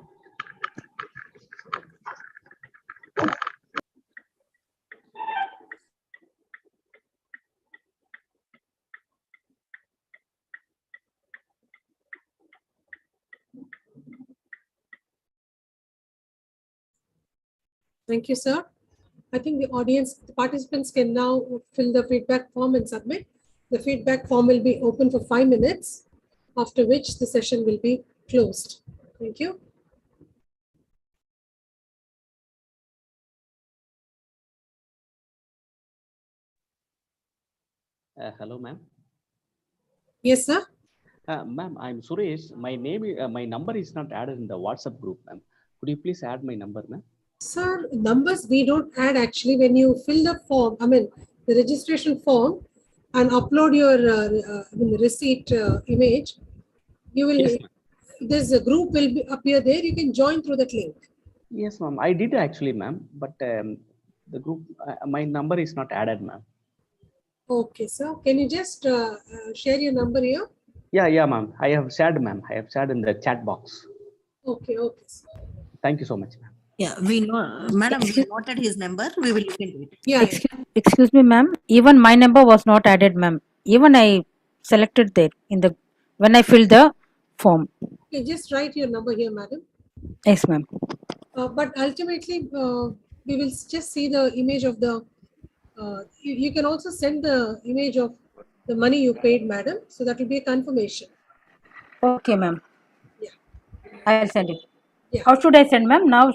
Thank you, sir. I think the audience, the participants can now fill the feedback form and submit. The feedback form will be open for 5 minutes, after which the session will be closed. Thank you. Hello, ma'am. Yes, sir. Ma'am, I'm Suresh. My number is not added in the WhatsApp group, ma'am. Could you please add my number, ma'am? Sir, numbers we don't add actually when you fill the form, the registration form and upload your receipt image, you will, Yes, there's a group will be appear there. You can join through that link. yes, ma'am. I did actually, ma'am. But the group, my number is not added, ma'am. Okay, sir. Can you just share your number here? Yeah, ma'am. I have shared, ma'am. I have shared in the chat box. Okay, okay. Sir. Thank you so much, ma'am. Yeah, we know, madam, we noted his number. We will look into it. Yeah. Excuse me, ma'am. Even my number was not added, ma'am. Even I selected there in the when I filled the form. Okay, just write your number here, madam. Yes, ma'am. But ultimately, we will just see the image of the. You can also send the image of the money you paid, madam. So that will be a confirmation. Okay, ma'am. Yeah. I'll send it. Yeah. How should I send, ma'am? Now,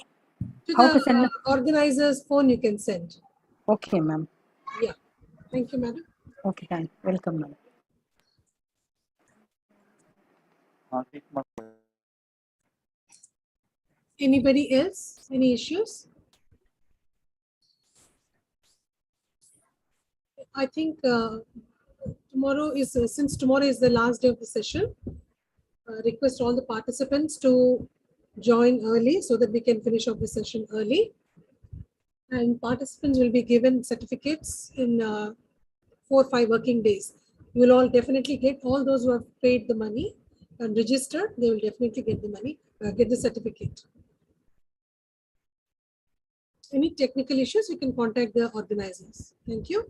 To how to the send? organizer's phone, you can send. Okay, ma'am. Yeah. Thank you, madam. Okay, thank. Welcome, ma'am. Anybody else? Any issues? I think tomorrow is since tomorrow is the last day of the session. Request all the participants to join early so that we can finish off the session early. And participants will be given certificates in 4 or 5 working days. You will all definitely get, all those who have paid the money and registered, they will definitely get the money, get the certificate. Any technical issues, you can contact the organizers. Thank you.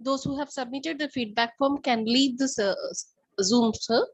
Those who have submitted the feedback form can leave this Zoom, sir.